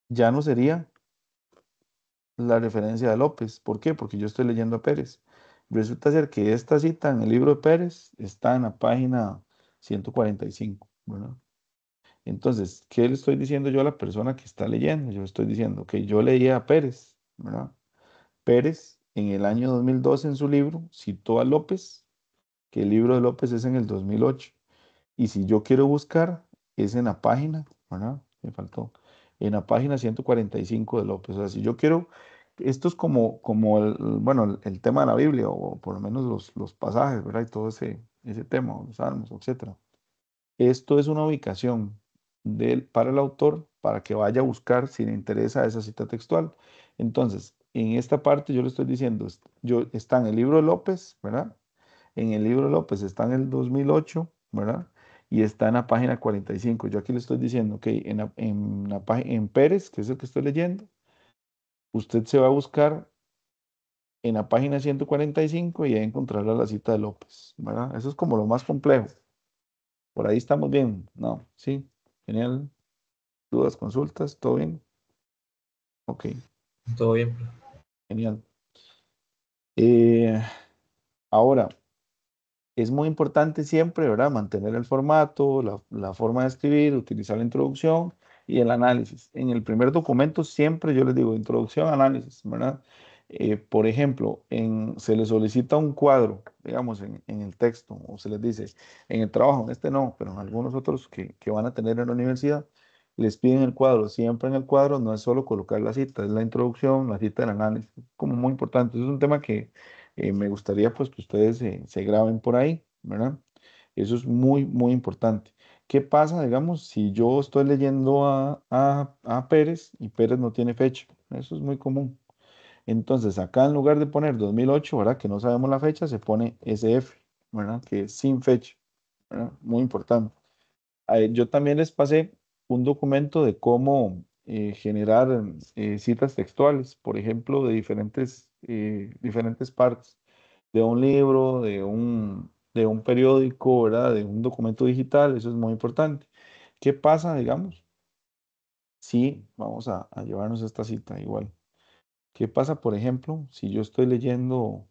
ya no sería la referencia de López. ¿Por qué? Porque yo estoy leyendo a Pérez. Resulta ser que esta cita en el libro de Pérez está en la página 145, ¿verdad? Entonces, ¿qué le estoy diciendo yo a la persona que está leyendo? Yo estoy diciendo que yo leía a Pérez, ¿verdad? Pérez en el año 2012 en su libro citó a López, que el libro de López es en el 2008. Y si yo quiero buscar, es en la página, ¿verdad? Me faltó. En la página 145 de López. O sea, si yo quiero, esto es como bueno, el tema de la Biblia, o por lo menos los pasajes, ¿verdad? Y todo ese tema, los salmos, etcétera. Esto es una ubicación para el autor para que vaya a buscar si le interesa esa cita textual. Entonces, en esta parte yo le estoy diciendo, está en el libro de López, ¿verdad? En el libro de López está en el 2008, ¿verdad? Y está en la página 45. Yo aquí le estoy diciendo, ok, en Pérez, que es el que estoy leyendo, usted se va a buscar en la página 145 y ahí encontrará la cita de López, ¿verdad? Eso es como lo más complejo. Por ahí estamos bien, ¿no? Sí, genial. ¿Dudas, consultas? ¿Todo bien? Ok,
Todo bien.
genial. Eh, ahora, es muy importante siempre, ¿verdad? Mantener el formato, la forma de escribir, utilizar la introducción y el análisis. En el primer documento siempre yo les digo introducción, análisis, ¿verdad? Por ejemplo, se les solicita un cuadro, digamos, en el texto, o se les dice, en el trabajo, en este no, pero en algunos otros que van a tener en la universidad, les piden el cuadro. Siempre en el cuadro no es solo colocar la cita, es la introducción, la cita del análisis, como muy importante. Es un tema que me gustaría pues que ustedes se graben por ahí, ¿verdad? Eso es muy, muy importante. ¿Qué pasa, digamos, si yo estoy leyendo a Pérez y Pérez no tiene fecha? Eso es muy común. Entonces, acá en lugar de poner 2008, ¿verdad? Que no sabemos la fecha, se pone SF, ¿verdad? Que es sin fecha, ¿verdad? Muy importante. Yo también les pasé un documento de cómo generar citas textuales, por ejemplo, de diferentes partes, de un libro, de un periódico, ¿verdad? De un documento digital, eso es muy importante. ¿Qué pasa, digamos? Si vamos a llevarnos esta cita igual. ¿Qué pasa, por ejemplo, si yo estoy leyendo,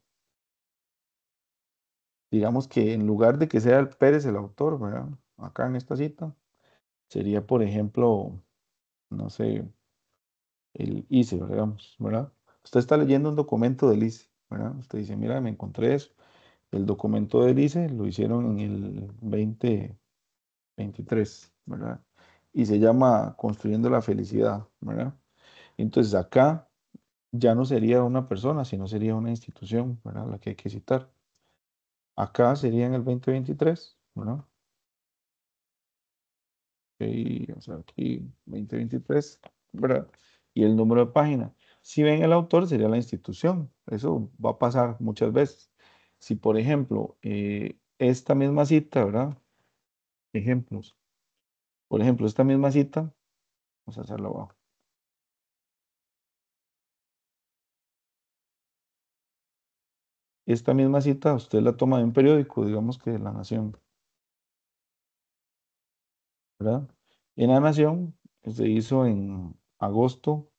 digamos que en lugar de que sea el Pérez el autor, ¿verdad? Acá en esta cita, sería, por ejemplo, no sé, el ICE, digamos, ¿verdad? Usted está leyendo un documento del ICE, ¿verdad? Usted dice, mira, me encontré eso. El documento del ICE lo hicieron en el 2023, ¿verdad? Y se llama Construyendo la Felicidad, ¿verdad? Entonces acá ya no sería una persona, sino sería una institución, ¿verdad? La que hay que citar. Acá sería en el 2023, ¿verdad? Y, o sea, aquí 2023, ¿verdad? Y el número de página. Si ven el autor, sería la institución. Eso va a pasar muchas veces. Si, por ejemplo, esta misma cita, ¿verdad? Ejemplos. Por ejemplo, esta misma cita, vamos a hacerlo abajo. Esta misma cita, usted la toma de un periódico, digamos que de La Nación, ¿verdad? En La Nación se hizo en agosto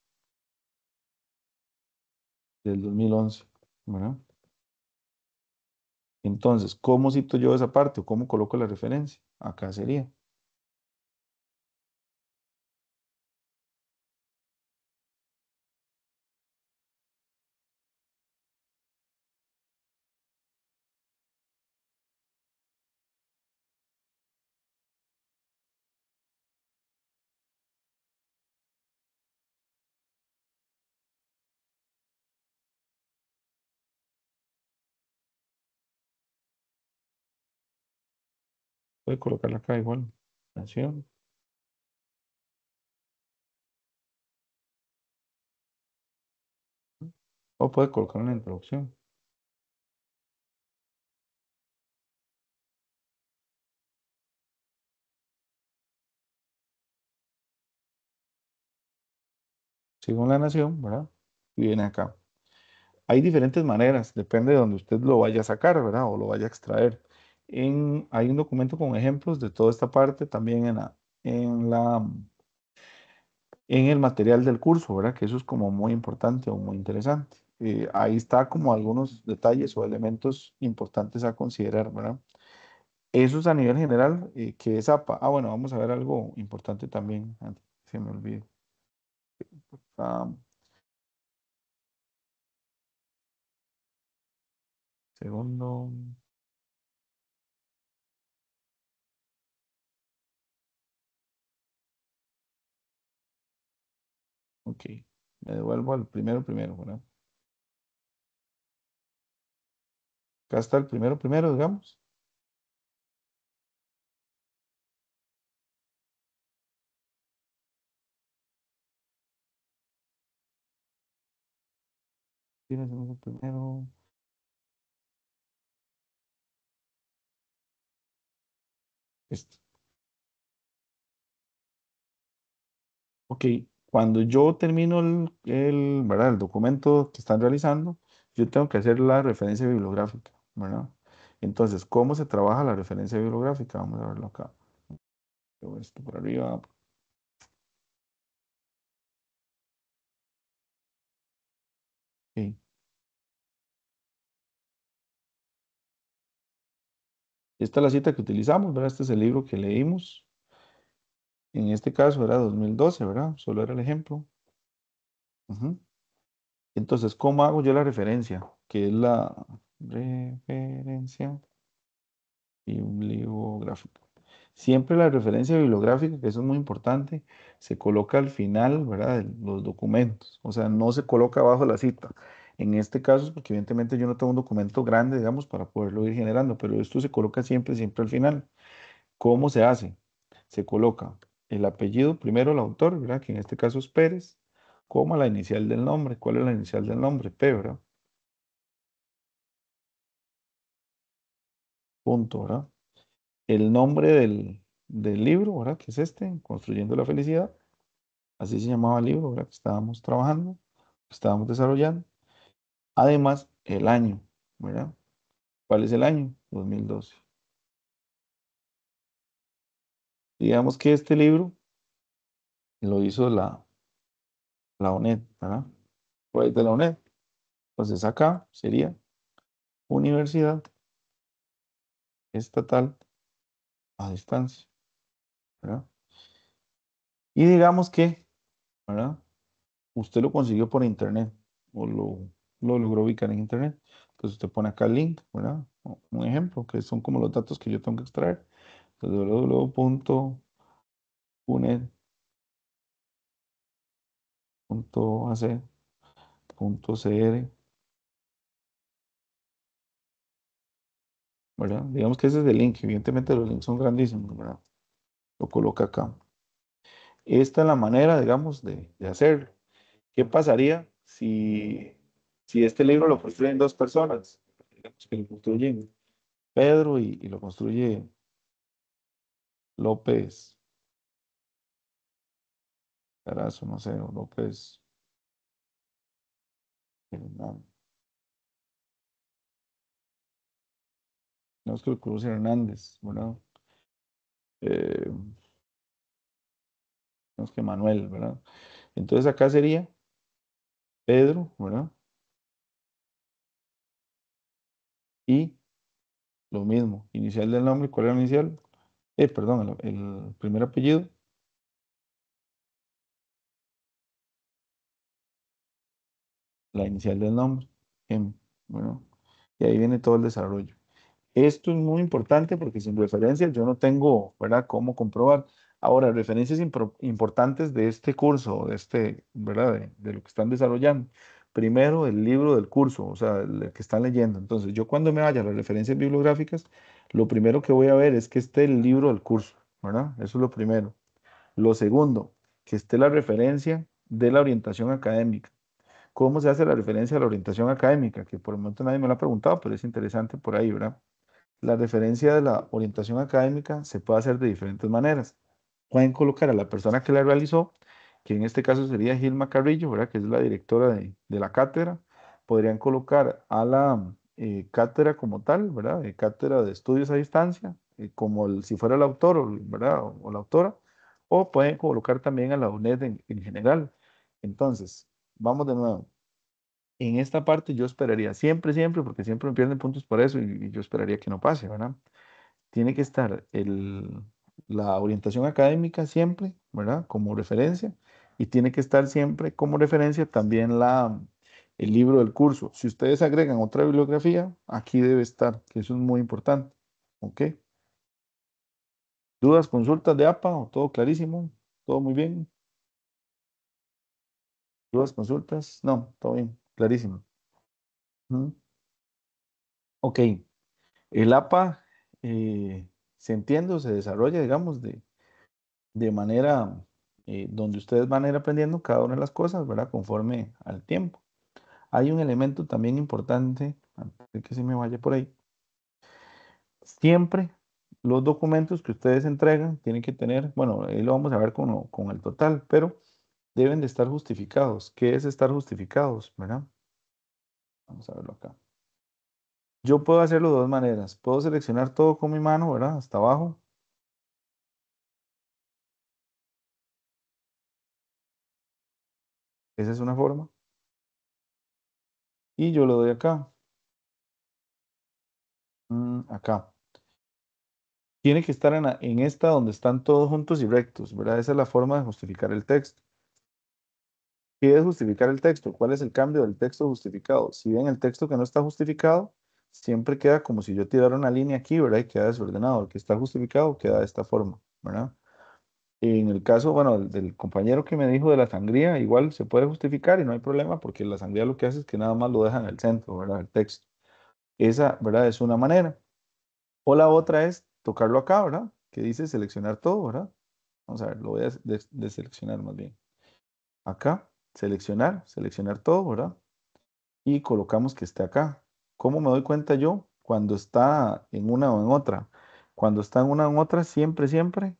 del 2011, ¿verdad? Entonces, ¿cómo cito yo esa parte o cómo coloco la referencia? Acá sería. Puede colocarla acá igual. Nación. O puede colocar una introducción. Según La Nación, ¿verdad? Y viene acá. Hay diferentes maneras, depende de donde usted lo vaya a sacar, ¿verdad? O lo vaya a extraer. Hay un documento con ejemplos de toda esta parte también en la, en el material del curso, ¿verdad? Que eso es como muy importante o muy interesante. Ahí está como algunos detalles o elementos importantes a considerar, ¿verdad? Eso es a nivel general, que es APA. Ah, bueno, vamos a ver algo importante también, antes que se me olvide. Ah, segundo, ok. Me devuelvo al primero, ¿verdad? Acá está el primero, digamos. Tienes el primero. Este. Ok, cuando yo termino ¿verdad? El documento que están realizando, yo tengo que hacer la referencia bibliográfica, ¿verdad? Entonces, ¿cómo se trabaja la referencia bibliográfica? Vamos a verlo acá. Llevo esto por arriba. Ok. Esta es la cita que utilizamos, ¿verdad? Este es el libro que leímos. En este caso era 2012, ¿verdad? Solo era el ejemplo. Ujú. Entonces, ¿cómo hago yo la referencia? Que es la referencia bibliográfica. Siempre la referencia bibliográfica, que eso es muy importante, se coloca al final, ¿verdad? De los documentos. O sea, no se coloca abajo la cita. En este caso es porque evidentemente yo no tengo un documento grande, digamos, para poderlo ir generando, pero esto se coloca siempre al final. ¿Cómo se hace? Se coloca el apellido, primero el autor, ¿verdad? Que en este caso es Pérez, como la inicial del nombre. ¿Cuál es la inicial del nombre? P, ¿verdad? Punto, ¿verdad? El nombre del libro, ¿verdad? Que es este, Construyendo la Felicidad. Así se llamaba el libro, ¿verdad? Que estábamos trabajando, que estábamos desarrollando. Además, el año, ¿verdad? ¿Cuál es el año? 2012. Digamos que este libro lo hizo la UNED, ¿verdad? Pues de la UNED. Entonces acá sería Universidad Estatal a Distancia, ¿verdad? Y digamos que, ¿verdad? Usted lo consiguió por internet o lo logró ubicar en internet. Entonces usted pone acá el link, ¿verdad? Un ejemplo, que son como los datos que yo tengo que extraer. Entonces, www.uned.ac.cr, ¿verdad? Digamos que ese es el link. Evidentemente los links son grandísimos, ¿verdad? Lo coloca acá. Esta es la manera, digamos, de hacerlo. ¿Qué pasaría si este libro lo construyen dos personas? Digamos que lo construyen Pedro y lo construye López Carazo, no sé, o López Hernández. No es que lo produce Hernández, ¿verdad? Eh, no es que Manuel, ¿verdad? Entonces acá sería Pedro, ¿verdad? Y lo mismo, inicial del nombre, ¿cuál era el inicial? Perdón, el primer apellido, la inicial del nombre, bueno, y ahí viene todo el desarrollo. Esto es muy importante porque sin referencias yo no tengo, ¿verdad?, cómo comprobar. Ahora, referencias importantes de este curso, ¿verdad?, de lo que están desarrollando. Primero, el libro del curso, o sea, el que están leyendo. Entonces, yo cuando me vaya a las referencias bibliográficas, lo primero que voy a ver es que esté el libro del curso, ¿verdad? Eso es lo primero. Lo segundo, que esté la referencia de la orientación académica. ¿Cómo se hace la referencia a la orientación académica? Que por el momento nadie me lo ha preguntado, pero es interesante por ahí, ¿verdad? La referencia de la orientación académica se puede hacer de diferentes maneras. Pueden colocar a la persona que la realizó, que en este caso sería Gilma Carrillo, ¿verdad? Que es la directora de la cátedra. Podrían colocar a la cátedra como tal, ¿verdad? De cátedra de estudios a distancia, como si fuera el autor, ¿verdad? O la autora. O pueden colocar también a la UNED en general. Entonces, vamos de nuevo. En esta parte yo esperaría siempre, siempre, porque siempre me pierden puntos por eso y yo esperaría que no pase, ¿verdad? Tiene que estar la orientación académica siempre, ¿verdad? Como referencia. Y tiene que estar siempre como referencia también el libro del curso. Si ustedes agregan otra bibliografía, aquí debe estar, que eso es muy importante. ¿Ok? ¿Dudas, consultas de APA o todo clarísimo? ¿Todo muy bien? ¿Dudas, consultas? No, todo bien, clarísimo. Ujú. Ok, el APA se entiende o se desarrolla, digamos, de manera donde ustedes van a ir aprendiendo cada una de las cosas, ¿verdad? Conforme al tiempo. Hay un elemento también importante, antes de que se me vaya por ahí. Siempre los documentos que ustedes entregan tienen que tener, bueno, ahí lo vamos a ver con el total, pero deben de estar justificados. ¿Qué es estar justificados, verdad? Vamos a verlo acá. Yo puedo hacerlo de dos maneras. Puedo seleccionar todo con mi mano, ¿verdad? Hasta abajo. Esa es una forma. Y yo lo doy acá. Acá. Tiene que estar en esta donde están todos juntos y rectos, ¿verdad? Esa es la forma de justificar el texto. ¿Qué es justificar el texto? ¿Cuál es el cambio del texto justificado? Si ven el texto que no está justificado, siempre queda como si yo tirara una línea aquí, ¿verdad? Y queda desordenado. El que está justificado queda de esta forma, ¿verdad? En el caso, bueno, del compañero que me dijo de la sangría, igual se puede justificar y no hay problema porque la sangría lo que hace es que nada más lo deja en el centro, ¿verdad? El texto. Esa, ¿verdad? Es una manera. O la otra es tocarlo acá, ¿verdad? Que dice seleccionar todo, ¿verdad? Vamos a ver, lo voy a deseleccionar más bien. Acá, seleccionar todo, ¿verdad? Y colocamos que esté acá. ¿Cómo me doy cuenta yo? Cuando está en una o en otra. Cuando está en una o en otra, siempre, siempre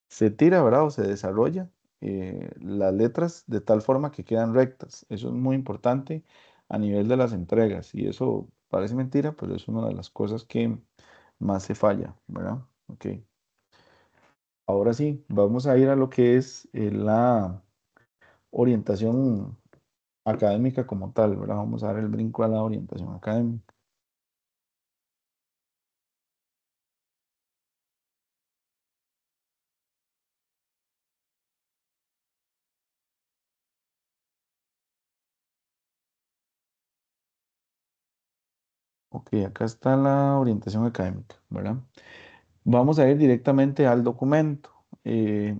se tira, ¿verdad? O se desarrolla las letras de tal forma que quedan rectas. Eso es muy importante a nivel de las entregas y eso parece mentira, pero es una de las cosas que más se falla, ¿verdad? Ok. Ahora sí, vamos a ir a lo que es la orientación académica como tal, ¿verdad? Vamos a dar el brinco a la orientación académica. Ok, acá está la orientación académica, ¿verdad? Vamos a ir directamente al documento. Eh,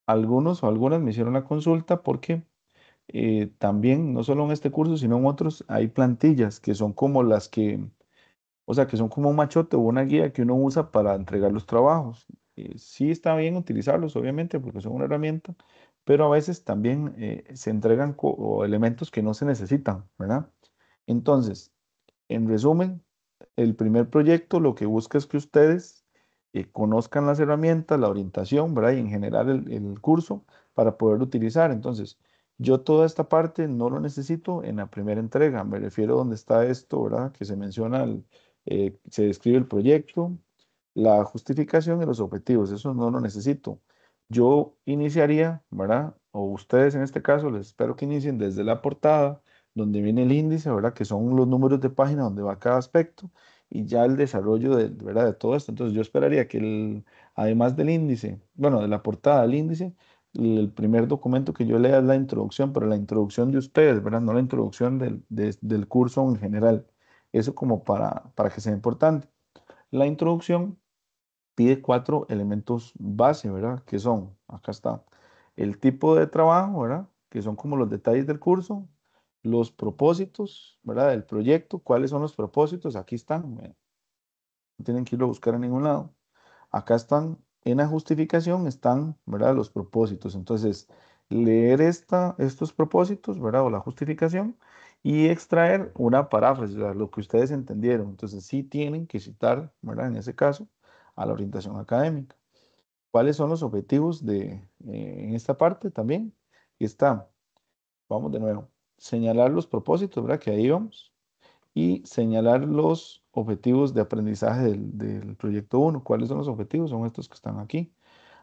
Algunos o algunas me hicieron la consulta porque también, no solo en este curso, sino en otros, hay plantillas que son como las que, o sea, que son como un machote o una guía que uno usa para entregar los trabajos. Sí está bien utilizarlos, obviamente, porque son una herramienta, pero a veces también se entregan o elementos que no se necesitan, ¿verdad? Entonces, en resumen, el primer proyecto lo que busca es que ustedes conozcan las herramientas, la orientación, ¿verdad? Y en general el curso para poder utilizar. Entonces, yo toda esta parte no lo necesito en la primera entrega. Me refiero a donde está esto, ¿verdad? Que se menciona, se describe el proyecto, la justificación y los objetivos. Eso no lo necesito. Yo iniciaría, ¿verdad? O ustedes en este caso, les espero que inicien desde la portada, donde viene el índice, ¿verdad? Que son los números de página donde va cada aspecto y ya el desarrollo de, ¿verdad? De todo esto. Entonces yo esperaría que además del índice, bueno, de la portada del índice, el primer documento que yo lea es la introducción, pero la introducción de ustedes, ¿verdad? No la introducción del curso en general. Eso como para que sea importante. La introducción pide cuatro elementos base, ¿verdad? Que son, acá está, el tipo de trabajo, ¿verdad? Que son como los detalles del curso, los propósitos, ¿verdad? Del proyecto, ¿cuáles son los propósitos? Aquí están, no tienen que irlo a buscar en ningún lado. Acá están, en la justificación están, ¿verdad? Los propósitos. Entonces, leer estos propósitos, ¿verdad? O la justificación y extraer una paráfrasis, ¿verdad? Lo que ustedes entendieron. Entonces, sí tienen que citar, ¿verdad? En ese caso, a la orientación académica. ¿Cuáles son los objetivos en esta parte también? Y está, vamos de nuevo, señalar los propósitos, ¿verdad? Que ahí vamos y señalar los objetivos de aprendizaje del proyecto uno. ¿Cuáles son los objetivos? Son estos que están aquí.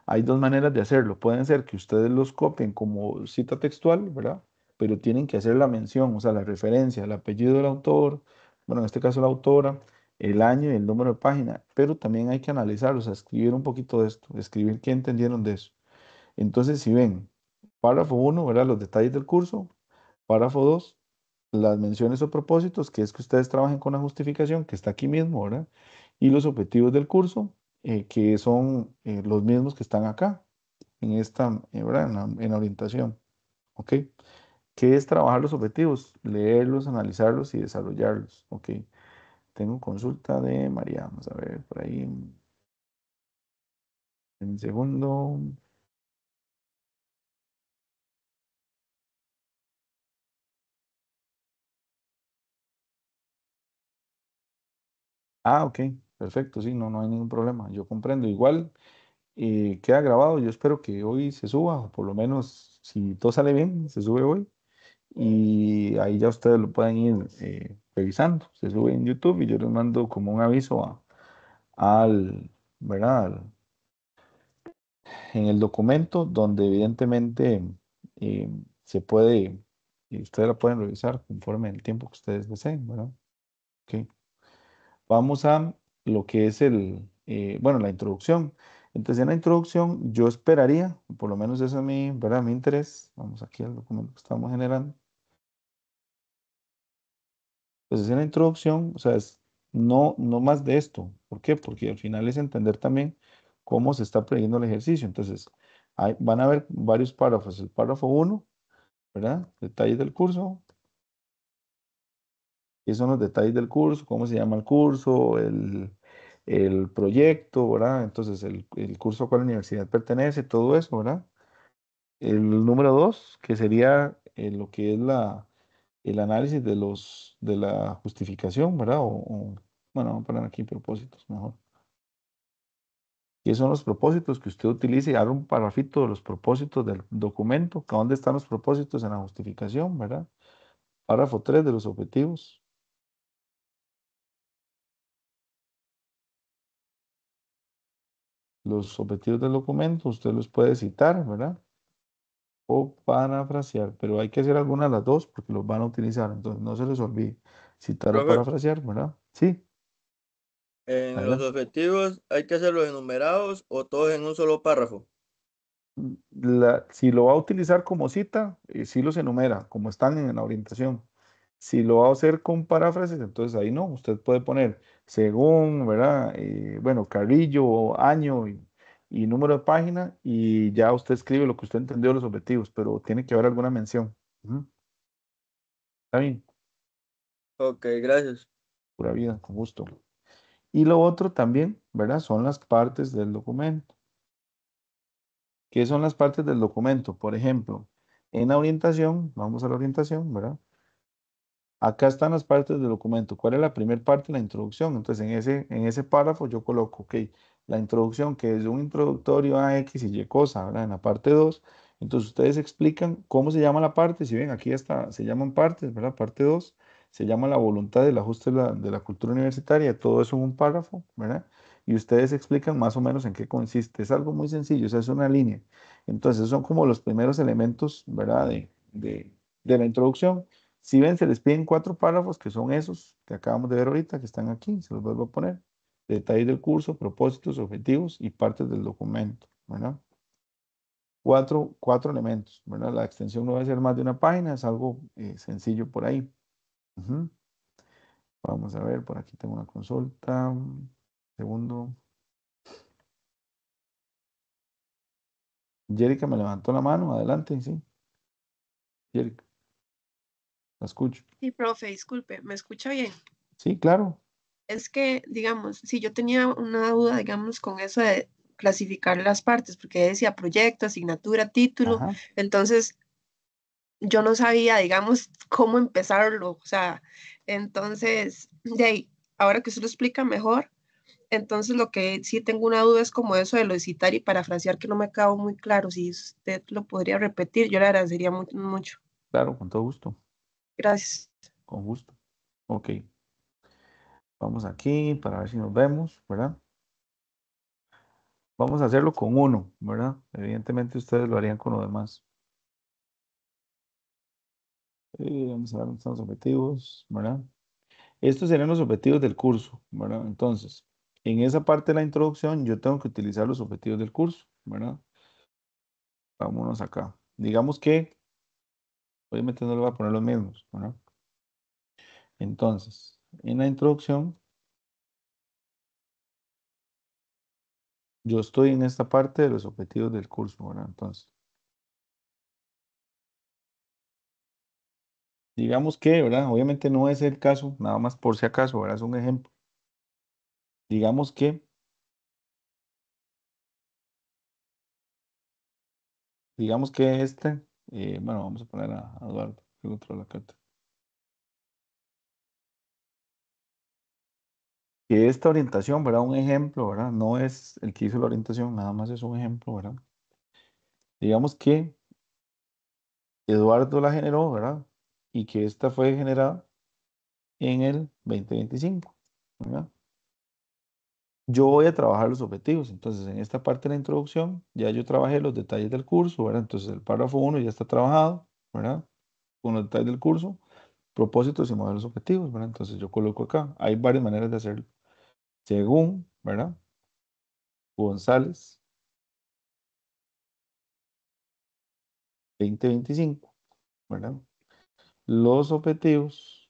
Hay dos maneras de hacerlo. Pueden ser que ustedes los copien como cita textual, ¿verdad? Pero tienen que hacer la mención, o sea, la referencia, el apellido del autor, bueno, en este caso la autora, el año y el número de página. Pero también hay que analizar, o sea, escribir un poquito de esto, escribir qué entendieron de eso. Entonces, si ven, párrafo uno, ¿verdad? Los detalles del curso. Párrafo 2 las menciones o propósitos, que es que ustedes trabajen con la justificación, que está aquí mismo, ¿verdad? Y los objetivos del curso, que son los mismos que están acá, en esta, ¿verdad? En la orientación, ¿ok? ¿Qué es trabajar los objetivos? Leerlos, analizarlos y desarrollarlos, ¿ok? Tengo consulta de María, vamos a ver por ahí, en un segundo. Ah, ok, perfecto, sí, no, no hay ningún problema, yo comprendo. Igual queda grabado, yo espero que hoy se suba, o por lo menos si todo sale bien, se sube hoy. Y ahí ya ustedes lo pueden ir revisando. Se sube en YouTube y yo les mando como un aviso ¿verdad? En el documento donde evidentemente eh, se puede, y ustedes la pueden revisar conforme el tiempo que ustedes deseen, ¿verdad? Ok. Vamos a lo que es bueno, la introducción. Entonces, en la introducción yo esperaría, por lo menos eso es ¿verdad? Mi interés. Vamos aquí al documento que estamos generando. Entonces, en la introducción, o sea, no más de esto. ¿Por qué? Porque al final es entender también cómo se está prediendo el ejercicio. Entonces, van a haber varios párrafos. El párrafo uno, ¿verdad? Detalles del curso. ¿Qué son los detalles del curso? ¿Cómo se llama el curso? El proyecto, ¿verdad? Entonces, el curso a cuál universidad pertenece, todo eso, ¿verdad? El número dos, que sería lo que es el análisis de la justificación, ¿verdad? Bueno, vamos a poner aquí propósitos mejor. ¿Qué son los propósitos que usted utilice? Haga un parrafito de los propósitos del documento. ¿Dónde están los propósitos en la justificación, verdad? Párrafo 3 de los objetivos. Los objetivos del documento usted los puede citar, ¿verdad? O parafrasear, pero hay que hacer alguna de las dos porque los van a utilizar, entonces no se les olvide citar o
Profe,
parafrasear, ¿verdad? Sí,
en los
adelante.
objetivos hay que hacerlos enumerados o todos en un solo párrafo.
Si lo va a utilizar como cita, sí los enumera, como están en la orientación. Si lo va a hacer con paráfrasis, entonces ahí no, usted puede poner según, ¿verdad? Bueno, Carrillo, año y número de página y ya usted escribe lo que usted entendió de los objetivos, pero tiene que haber alguna mención. Ujú. Está bien,
Ok, gracias.
pura vida, con gusto. Y lo otro también, ¿verdad? Son las partes del documento. ¿Qué son las partes del documento? Por ejemplo, en la orientación, vamos a la orientación, ¿verdad? Acá están las partes del documento. ¿Cuál es la primera parte? La introducción. Entonces, en ese párrafo yo coloco, ok, la introducción, que es un introductorio a X y Y cosa, ¿verdad? En la parte 2. Entonces, ustedes explican cómo se llama la parte. Si ven, aquí está, se llaman partes, ¿verdad? Parte 2 se llama la voluntad del ajuste de la cultura universitaria. Todo eso en un párrafo, ¿verdad? Y ustedes explican más o menos en qué consiste. Es algo muy sencillo, o sea, es una línea. Entonces, son como los primeros elementos, ¿verdad? De la introducción. Si ven, se les piden 4 párrafos que son esos que acabamos de ver ahorita, que están aquí, se los vuelvo a poner. Detalles del curso, propósitos, objetivos y partes del documento, ¿verdad? Cuatro elementos, ¿verdad? La extensión no va a ser más de una página, es algo sencillo por ahí. Ujú. Vamos a ver, por aquí tengo una consulta. Segundo. Jerica me levantó la mano, adelante, sí. Jerica, la escucho.
Sí, profe, disculpe, ¿me escucha bien?
Sí, claro.
Es que, digamos, si yo tenía una duda, digamos, con eso de clasificar las partes, porque decía proyecto, asignatura, título,
Ajá,
entonces yo no sabía, digamos, cómo empezarlo, o sea, entonces, de ahí, ahora que usted lo explica mejor, entonces lo que sí tengo una duda es como eso de lo de citar y parafrasear, que no me acabo muy claro, si usted lo podría repetir, yo le agradecería mucho.
claro, con todo gusto,
Gracias.
con gusto. Ok, vamos aquí para ver si nos vemos, ¿verdad? Vamos a hacerlo con uno, ¿verdad? Evidentemente ustedes lo harían con lo demás. Vamos a ver dónde están los objetivos, ¿verdad? Estos serían los objetivos del curso, ¿verdad? Entonces, en esa parte de la introducción yo tengo que utilizar los objetivos del curso, ¿verdad? Vámonos acá. Digamos que, obviamente no le voy a poner los mismos, ¿verdad? Entonces, en la introducción, yo estoy en esta parte de los objetivos del curso, ¿verdad? Entonces, digamos que, ¿verdad? Obviamente no es el caso, nada más por si acaso, ¿verdad? Es un ejemplo. Digamos que bueno, vamos a poner a Eduardo, el otro de la carta. Que esta orientación, ¿verdad? Un ejemplo, ¿verdad? No es el que hizo la orientación, nada más es un ejemplo, ¿verdad? Digamos que Eduardo la generó, ¿verdad? Y que esta fue generada en el 2025, ¿verdad? Yo voy a trabajar los objetivos, entonces en esta parte de la introducción ya yo trabajé los detalles del curso, ¿verdad? Entonces el párrafo 1 ya está trabajado, ¿verdad? Con los detalles del curso, propósitos y modelos objetivos, ¿verdad? Entonces yo coloco acá, hay varias maneras de hacerlo. Según, ¿verdad? González, 2025, ¿verdad? Los objetivos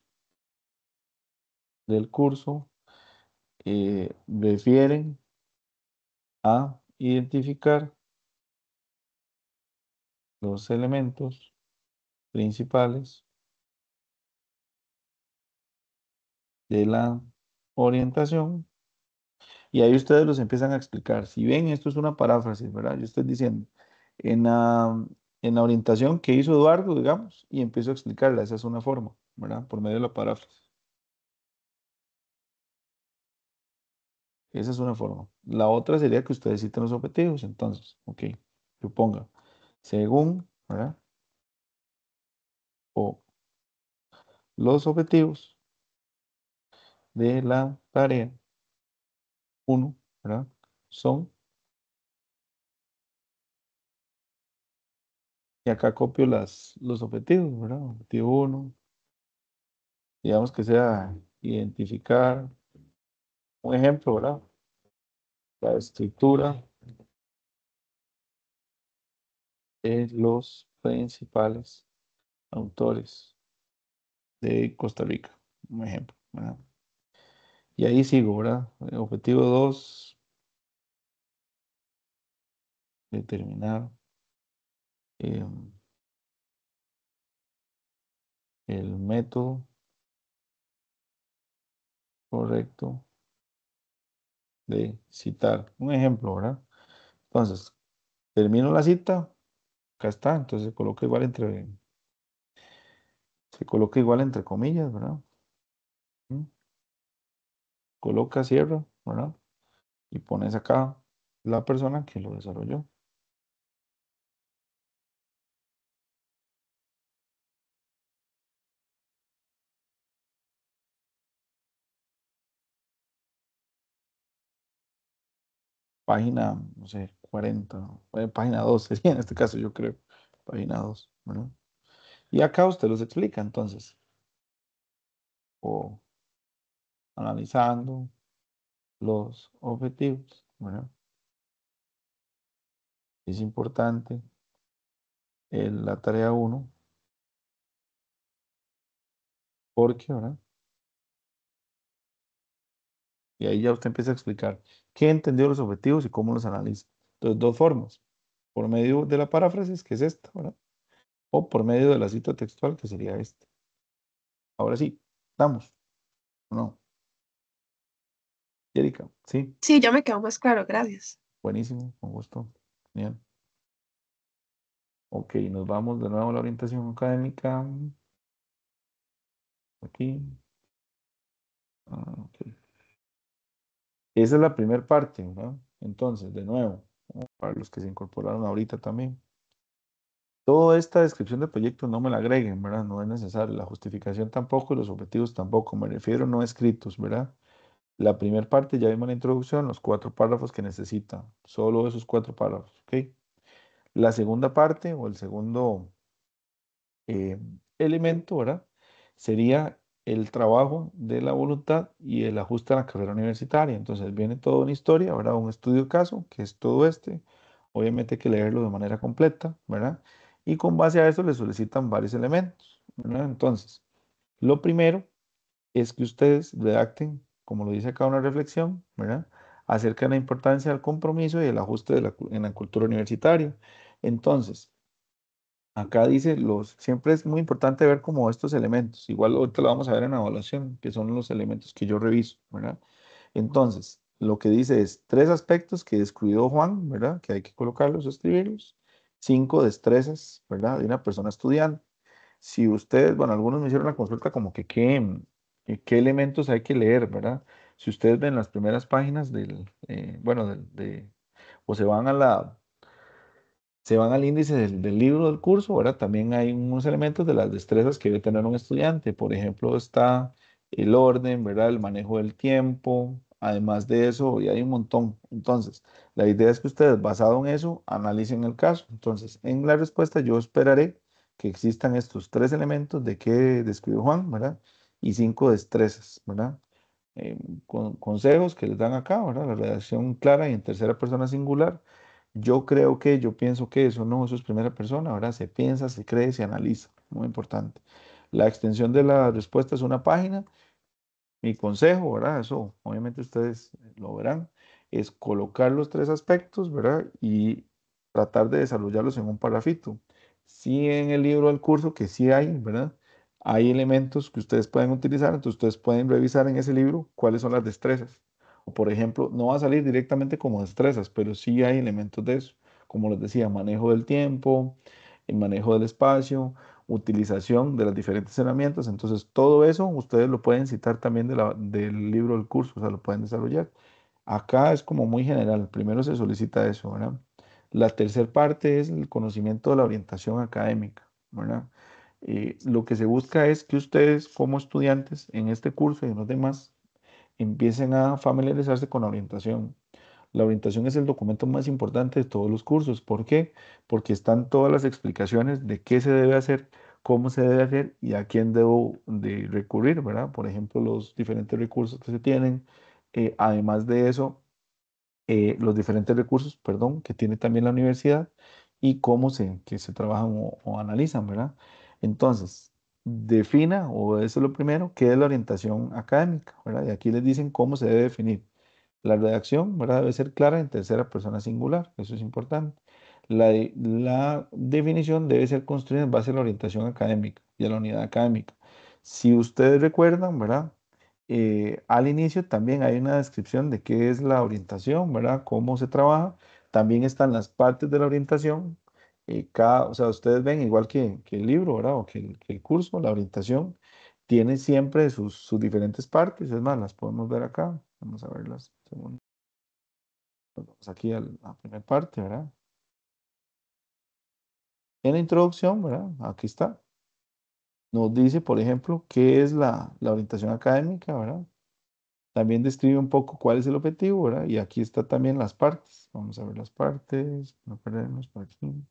del curso refieren a identificar los elementos principales de la orientación y ahí ustedes los empiezan a explicar. Si ven, esto es una paráfrasis, ¿verdad? Yo estoy diciendo, en la, en la orientación que hizo Eduardo, digamos, y empiezo a explicarla, esa es una forma, ¿verdad? Por medio de la paráfrasis. Esa es una forma. La otra sería que ustedes citen los objetivos, entonces, ok, yo ponga, según, ¿verdad? O los objetivos de la tarea uno, ¿verdad? Son Y acá copio los objetivos, ¿verdad? Objetivo uno, digamos que sea identificar un ejemplo, ¿verdad? La estructura de los principales autores de Costa Rica, un ejemplo, ¿verdad? Y ahí sigo, ¿verdad? Objetivo 2, determinar eh, el método correcto de citar. Un ejemplo, ¿verdad? Entonces, termino la cita, acá está, entonces se coloca igual entre comillas, ¿verdad? ¿Mm? Coloca, cierra, ¿verdad? Y pones acá la persona que lo desarrolló. Página, no sé, 40, página 2 sería en este caso, yo creo, página 2, ¿verdad? Y acá usted los explica, entonces, o analizando los objetivos, ¿verdad? Es importante la tarea uno porque, ¿verdad? Y ahí ya usted empieza a explicar qué entendió los objetivos y cómo los analiza. Entonces, dos formas, por medio de la paráfrasis, que es esta, ¿verdad? O por medio de la cita textual, que sería esta. Ahora sí, ¿estamos? ¿O no? Erika, sí,
Sí, ya me quedó más claro, gracias.
buenísimo, con gusto. Bien. Ok, nos vamos de nuevo a la orientación académica. Aquí. Ok. Esa es la primera parte, ¿verdad? Entonces, de nuevo, para los que se incorporaron ahorita también. Toda esta descripción del proyecto no me la agreguen, ¿verdad? No es necesario. La justificación tampoco y los objetivos tampoco. Me refiero no escritos, ¿verdad? La primera parte ya vimos en la introducción, los 4 párrafos que necesita. Solo esos 4 párrafos, ¿ok? La segunda parte o el segundo eh, elemento, ¿verdad? Sería el trabajo de la voluntad y el ajuste a la carrera universitaria. Entonces viene toda una historia, ¿verdad? Un estudio de caso, que es todo este. Obviamente hay que leerlo de manera completa, ¿verdad? Y con base a eso le solicitan varios elementos, ¿verdad? Entonces, lo primero es que ustedes redacten, como lo dice acá, una reflexión, ¿verdad? Acerca de la importancia del compromiso y el ajuste en la cultura universitaria. Entonces, acá dice, siempre es muy importante ver como estos elementos, igual ahorita lo vamos a ver en la evaluación, que son los elementos que yo reviso, ¿verdad? Entonces, lo que dice es 3 aspectos que descuidó Juan, ¿verdad? Que hay que colocarlos o escribirlos. 5 destrezas, ¿verdad? De una persona estudiante. Si ustedes, bueno, algunos me hicieron la consulta como que qué elementos hay que leer, ¿verdad? Si ustedes ven las primeras páginas bueno, o se van al índice del libro del curso, ¿verdad? También hay unos elementos de las destrezas que debe tener un estudiante. Por ejemplo, está el orden, ¿verdad? El manejo del tiempo. Además de eso, y hay un montón. Entonces, la idea es que ustedes, basado en eso, analicen el caso. Entonces, en la respuesta yo esperaré que existan estos 3 elementos de que describió Juan, ¿verdad? Y 5 destrezas, ¿verdad? Eh, consejos que les dan acá, ¿verdad? La redacción clara y en tercera persona singular. Yo pienso que eso es primera persona, ¿verdad? Se piensa, se cree, se analiza, muy importante. La extensión de la respuesta es una página. Mi consejo, ¿verdad? Eso obviamente ustedes lo verán, es colocar los 3 aspectos, ¿verdad? Y tratar de desarrollarlos en un parrafito. Sí, en el libro del curso, que sí hay, ¿verdad? Hay elementos que ustedes pueden utilizar, entonces ustedes pueden revisar en ese libro cuáles son las destrezas. O por ejemplo, no va a salir directamente como destrezas, pero sí hay elementos de eso. Como les decía, manejo del tiempo, el manejo del espacio, utilización de las diferentes herramientas. Entonces, todo eso ustedes lo pueden citar también del libro del curso, o sea, lo pueden desarrollar. Acá es como muy general. Primero se solicita eso, ¿verdad? La tercera parte es el conocimiento de la orientación académica, ¿verdad? Lo que se busca es que ustedes como estudiantes en este curso y en los demás empiecen a familiarizarse con la orientación. La orientación es el documento más importante de todos los cursos. ¿Por qué? Porque están todas las explicaciones de qué se debe hacer, cómo se debe hacer y a quién debo de recurrir, ¿verdad? Por ejemplo, los diferentes recursos que se tienen. Además de eso, los diferentes recursos, perdón, que tiene también la universidad y cómo que se trabajan o analizan, ¿verdad? Entonces, defina, o eso es lo primero, qué es la orientación académica, ¿verdad? Y aquí les dicen cómo se debe definir. La redacción, ¿verdad? Debe ser clara en tercera persona singular, eso es importante. La definición debe ser construida en base a la orientación académica y a la unidad académica. Si ustedes recuerdan, ¿verdad? Al inicio también hay una descripción de qué es la orientación, ¿verdad? Cómo se trabaja. También están las partes de la orientación. O sea, ustedes ven igual que el libro, ¿verdad? O que el curso, la orientación tiene siempre sus diferentes partes. Es más, las podemos ver acá. Vamos a verlas. Vamos aquí a la primera parte, ¿verdad? En la introducción, ¿verdad? Aquí está. Nos dice, por ejemplo, qué es la orientación académica, ¿verdad? También describe un poco cuál es el objetivo, ¿verdad? Y aquí está también las partes. Vamos a ver las partes, no perdernos por aquí.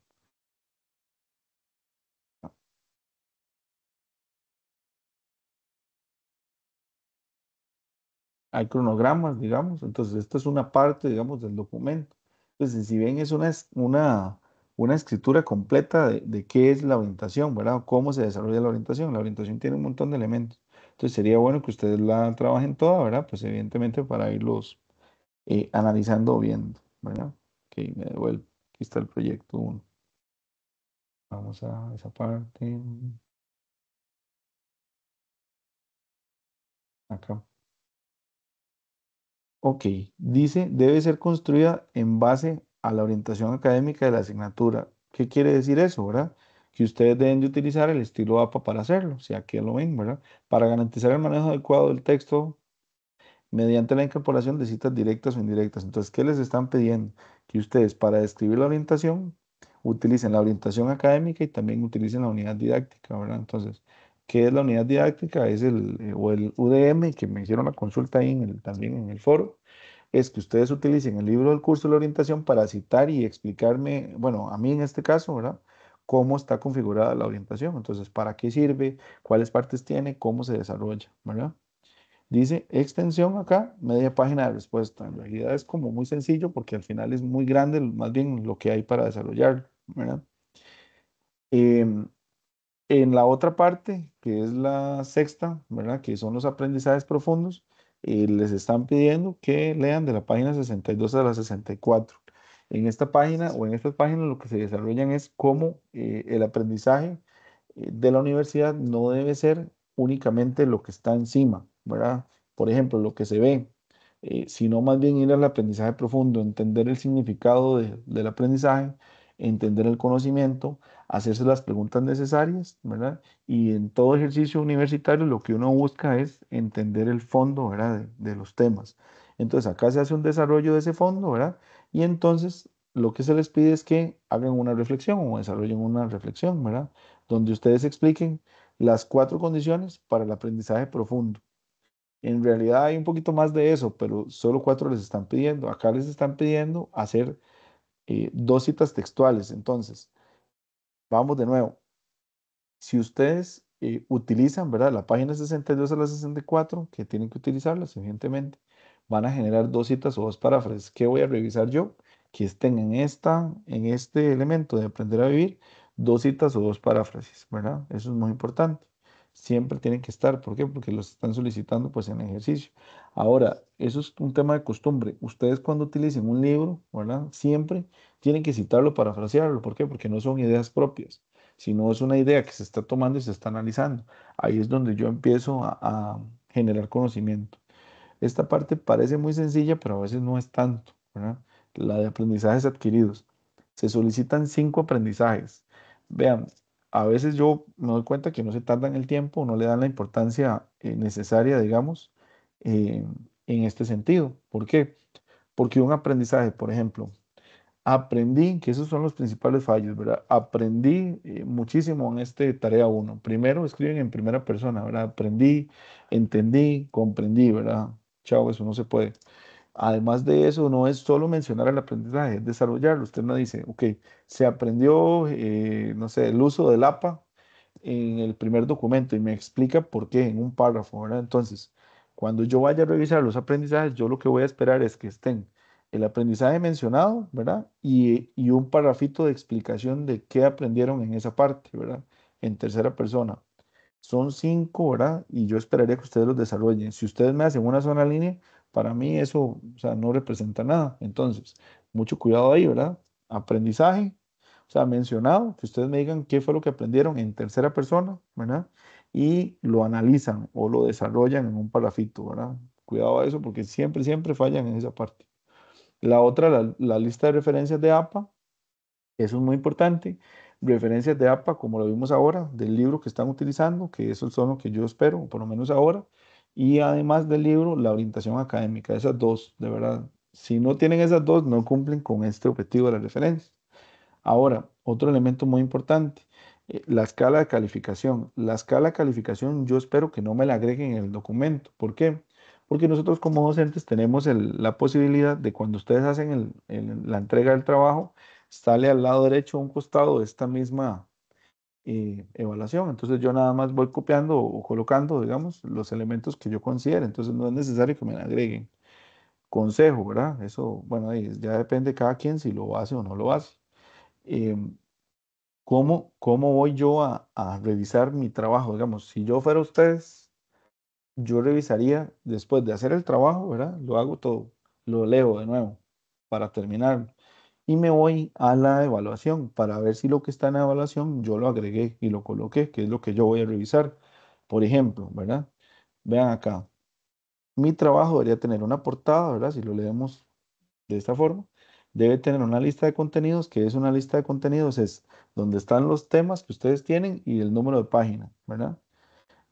Hay cronogramas, digamos. Entonces, esta es una parte, digamos, del documento. Entonces, si bien es una escritura completa de qué es la orientación, ¿verdad? Cómo se desarrolla la orientación. La orientación tiene un montón de elementos. Entonces, sería bueno que ustedes la trabajen toda, ¿verdad? Pues evidentemente para irlos analizando viendo, ¿verdad? Ok, me devuelvo. Aquí está el proyecto 1. Vamos a esa parte. Acá. Ok, dice, debe ser construida en base a la orientación académica de la asignatura. ¿Qué quiere decir eso, verdad? Que ustedes deben de utilizar el estilo APA para hacerlo, si aquí lo ven, ¿verdad? Para garantizar el manejo adecuado del texto mediante la incorporación de citas directas o indirectas. Entonces, ¿qué les están pidiendo? Que ustedes para describir la orientación utilicen la orientación académica y también utilicen la unidad didáctica, ¿verdad? Entonces, ¿qué es la unidad didáctica? Es o el UDM, que me hicieron la consulta ahí también en el foro, es que ustedes utilicen el libro del curso de la orientación para citar y explicarme, bueno, a mí en este caso, ¿verdad? Cómo está configurada la orientación. Entonces, ¿para qué sirve? ¿Cuáles partes tiene? ¿Cómo se desarrolla? ¿Verdad? Dice extensión acá, media página de respuesta. En realidad es como muy sencillo porque al final es muy grande más bien lo que hay para desarrollar, ¿verdad? Em, en la otra parte, que es la sexta, ¿verdad? Que son los aprendizajes profundos, les están pidiendo que lean de la página 62 a la 64. En esta página o en estas páginas lo que se desarrollan es cómo el aprendizaje de la universidad no debe ser únicamente lo que está encima, ¿verdad? Por ejemplo, lo que se ve, sino más bien ir al aprendizaje profundo, entender el significado del aprendizaje, entender el conocimiento, hacerse las preguntas necesarias, ¿verdad? Y en todo ejercicio universitario lo que uno busca es entender el fondo, ¿verdad? De los temas. Entonces acá se hace un desarrollo de ese fondo, ¿verdad? Y entonces lo que se les pide es que hagan una reflexión o desarrollen una reflexión, ¿verdad? Donde ustedes expliquen las 4 condiciones para el aprendizaje profundo. En realidad hay un poquito más de eso, pero solo 4 les están pidiendo. Acá les están pidiendo hacer 2 citas textuales. Entonces, vamos de nuevo. Si ustedes utilizan, ¿verdad? La página 62 a la 64, que tienen que utilizarlas, evidentemente, van a generar 2 citas o 2 paráfrases. ¿Qué voy a revisar yo? Que estén en este elemento de aprender a vivir, 2 citas o 2 paráfrases, ¿verdad? Eso es muy importante. Siempre tienen que estar. ¿Por qué? Porque los están solicitando pues en ejercicio. Ahora, eso es un tema de costumbre. Ustedes cuando utilicen un libro, ¿verdad? Siempre tienen que citarlo, parafrasearlo. ¿Por qué? Porque no son ideas propias, sino es una idea que se está tomando y se está analizando. Ahí es donde yo empiezo a generar conocimiento. Esta parte parece muy sencilla, pero a veces no es tanto, ¿verdad? La de aprendizajes adquiridos. Se solicitan 5 aprendizajes. Vean, a veces yo me doy cuenta que no se tardan el tiempo, no le dan la importancia necesaria, digamos, eh, en este sentido. ¿Por qué? Porque un aprendizaje, por ejemplo, aprendí, que esos son los principales fallos, ¿verdad? Aprendí muchísimo en este tarea 1. Primero escriben en primera persona, ¿verdad? Aprendí, entendí, comprendí, ¿verdad? Chao, eso no se puede. Además de eso, no es solo mencionar el aprendizaje, es desarrollarlo. Usted no dice, ok, se aprendió, no sé, el uso del APA en el primer documento y me explica por qué en un párrafo, ¿verdad? Entonces, cuando yo vaya a revisar los aprendizajes, yo lo que voy a esperar es que estén el aprendizaje mencionado, ¿verdad? Y un parrafito de explicación de qué aprendieron en esa parte, ¿verdad? En tercera persona. Son 5, ¿verdad? Y yo esperaría que ustedes los desarrollen. Si ustedes me hacen una sola línea, para mí eso, o sea, no representa nada. Entonces, mucho cuidado ahí, ¿verdad? Aprendizaje, o sea, mencionado, que ustedes me digan qué fue lo que aprendieron en tercera persona, ¿verdad? Y lo analizan o lo desarrollan en un parrafito, ¿verdad? Cuidado a eso porque siempre, siempre fallan en esa parte. La otra, la lista de referencias de APA. Eso es muy importante. Referencias de APA, como lo vimos ahora, del libro que están utilizando, que eso son lo que yo espero, por lo menos ahora. Y además del libro, la orientación académica, esas dos, de verdad. Si no tienen esas dos, no cumplen con este objetivo de la referencia. Ahora, otro elemento muy importante, la escala de calificación. La escala de calificación yo espero que no me la agreguen en el documento. ¿Por qué? Porque nosotros como docentes tenemos la posibilidad de cuando ustedes hacen la entrega del trabajo, sale al lado derecho a un costado de esta misma evaluación. Entonces yo nada más voy copiando o colocando, digamos, los elementos que yo considere. Entonces no es necesario que me la agreguen. Consejo, ¿verdad? Eso, bueno, ahí ya depende de cada quien si lo hace o no lo hace. Em, ¿Cómo voy yo a revisar mi trabajo? Digamos, si yo fuera ustedes, yo revisaría después de hacer el trabajo, ¿verdad? Lo hago todo, lo leo de nuevo para terminar y me voy a la evaluación para ver si lo que está en la evaluación yo lo agregué y lo coloqué, que es lo que yo voy a revisar. Por ejemplo, ¿verdad? Vean acá, mi trabajo debería tener una portada, ¿verdad? Si lo leemos de esta forma, debe tener una lista de contenidos, que es una lista de contenidos, es donde están los temas que ustedes tienen y el número de página, ¿verdad?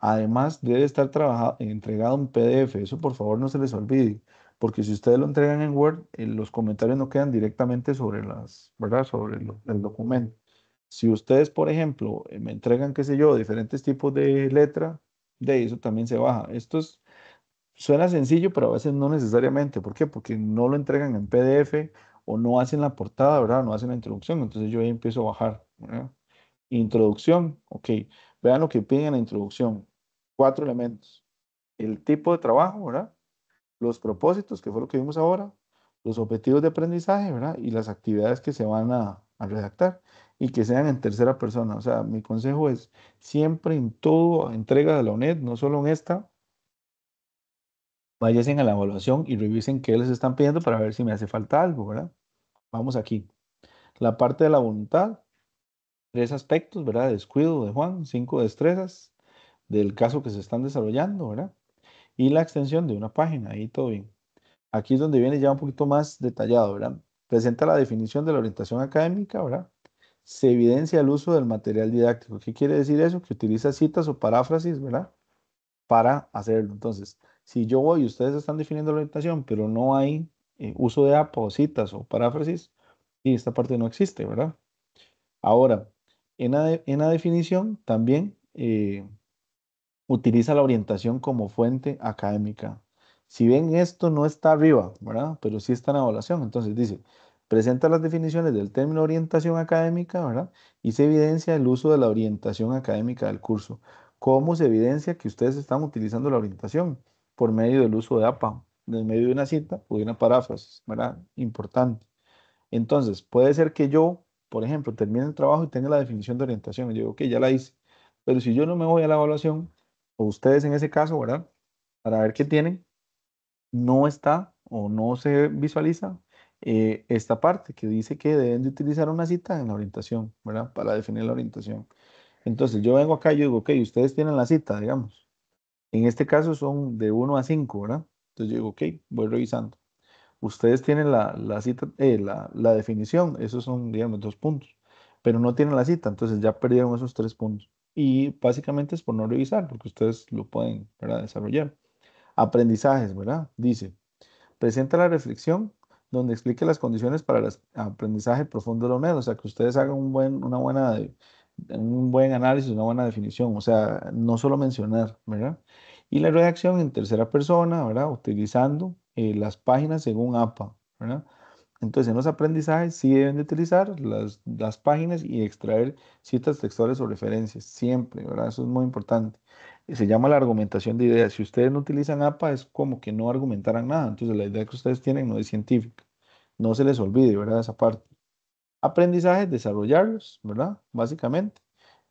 Además, debe estar entregado en PDF, eso por favor no se les olvide, porque si ustedes lo entregan en Word, los comentarios no quedan directamente sobre ¿verdad? Sobre el documento. Si ustedes, por ejemplo, me entregan, qué sé yo, diferentes tipos de letra, de eso también se baja. Suena sencillo, pero a veces no necesariamente. ¿Por qué? Porque no lo entregan en PDF o no hacen la portada, ¿verdad? No hacen la introducción. Entonces yo ahí empiezo a bajar, ¿verdad? Introducción, ok. Vean lo que piden en la introducción. 4 elementos. El tipo de trabajo, ¿verdad? Los propósitos, que fue lo que vimos ahora. Los objetivos de aprendizaje, ¿verdad? Y las actividades que se van a redactar y que sean en tercera persona. O sea, mi consejo es siempre en todo entrega de la UNED, no solo en esta, váyanse a la evaluación y revisen qué les están pidiendo para ver si me hace falta algo, ¿verdad? Vamos aquí. La parte de la voluntad, 3 aspectos, ¿verdad? Descuido de Juan, 5 destrezas del caso que se están desarrollando, ¿verdad? Y la extensión de una página, ahí todo bien. Aquí es donde viene ya un poquito más detallado, ¿verdad? Presenta la definición de la orientación académica, ¿verdad? Se evidencia el uso del material didáctico. ¿Qué quiere decir eso? Que utiliza citas o paráfrasis, ¿verdad? Para hacerlo. Entonces, si yo voy y ustedes están definiendo la orientación, pero no hay uso de APA o citas o paráfrasis, y esta parte no existe, ¿verdad? Ahora, en la definición también utiliza la orientación como fuente académica. Si ven, esto no está arriba, ¿verdad? Pero sí está en la evaluación. Entonces dice, presenta las definiciones del término orientación académica, ¿verdad? Y se evidencia el uso de la orientación académica del curso. ¿Cómo se evidencia que ustedes están utilizando la orientación? Por medio del uso de APA, en medio de una cita o de una paráfrasis, ¿verdad? Importante. Entonces, puede ser que yo, por ejemplo, termine el trabajo y tenga la definición de orientación y yo digo, ok, ya la hice. Pero si yo no me voy a la evaluación, o ustedes en ese caso, ¿verdad? Para ver qué tienen, no está o no se visualiza esta parte que dice que deben de utilizar una cita en la orientación, ¿verdad? Para definir la orientación. Entonces, yo vengo acá y yo digo, ok, ustedes tienen la cita, digamos. En este caso son de 1 a 5, ¿verdad? Entonces yo digo, ok, voy revisando. Ustedes tienen la cita, la definición, esos son, digamos, 2 puntos, pero no tienen la cita, entonces ya perdieron esos 3 puntos. Y básicamente es por no revisar, porque ustedes lo pueden, ¿verdad? Desarrollar. Aprendizajes, ¿verdad? Dice, presenta la reflexión donde explique las condiciones para el aprendizaje profundo de la UNED, o sea, que ustedes hagan un buen análisis, una buena definición, o sea, no solo mencionar, ¿verdad? Y la redacción en tercera persona, ¿verdad? Utilizando las páginas según APA, ¿verdad? Entonces, en los aprendizajes sí deben de utilizar las páginas y extraer citas textuales o referencias, siempre, ¿verdad? Eso es muy importante. Se llama la argumentación de ideas. Si ustedes no utilizan APA, es como que no argumentaran nada. Entonces, la idea que ustedes tienen no es científica. No se les olvide, ¿verdad? Esa parte. Aprendizajes, desarrollarlos, ¿verdad? Básicamente.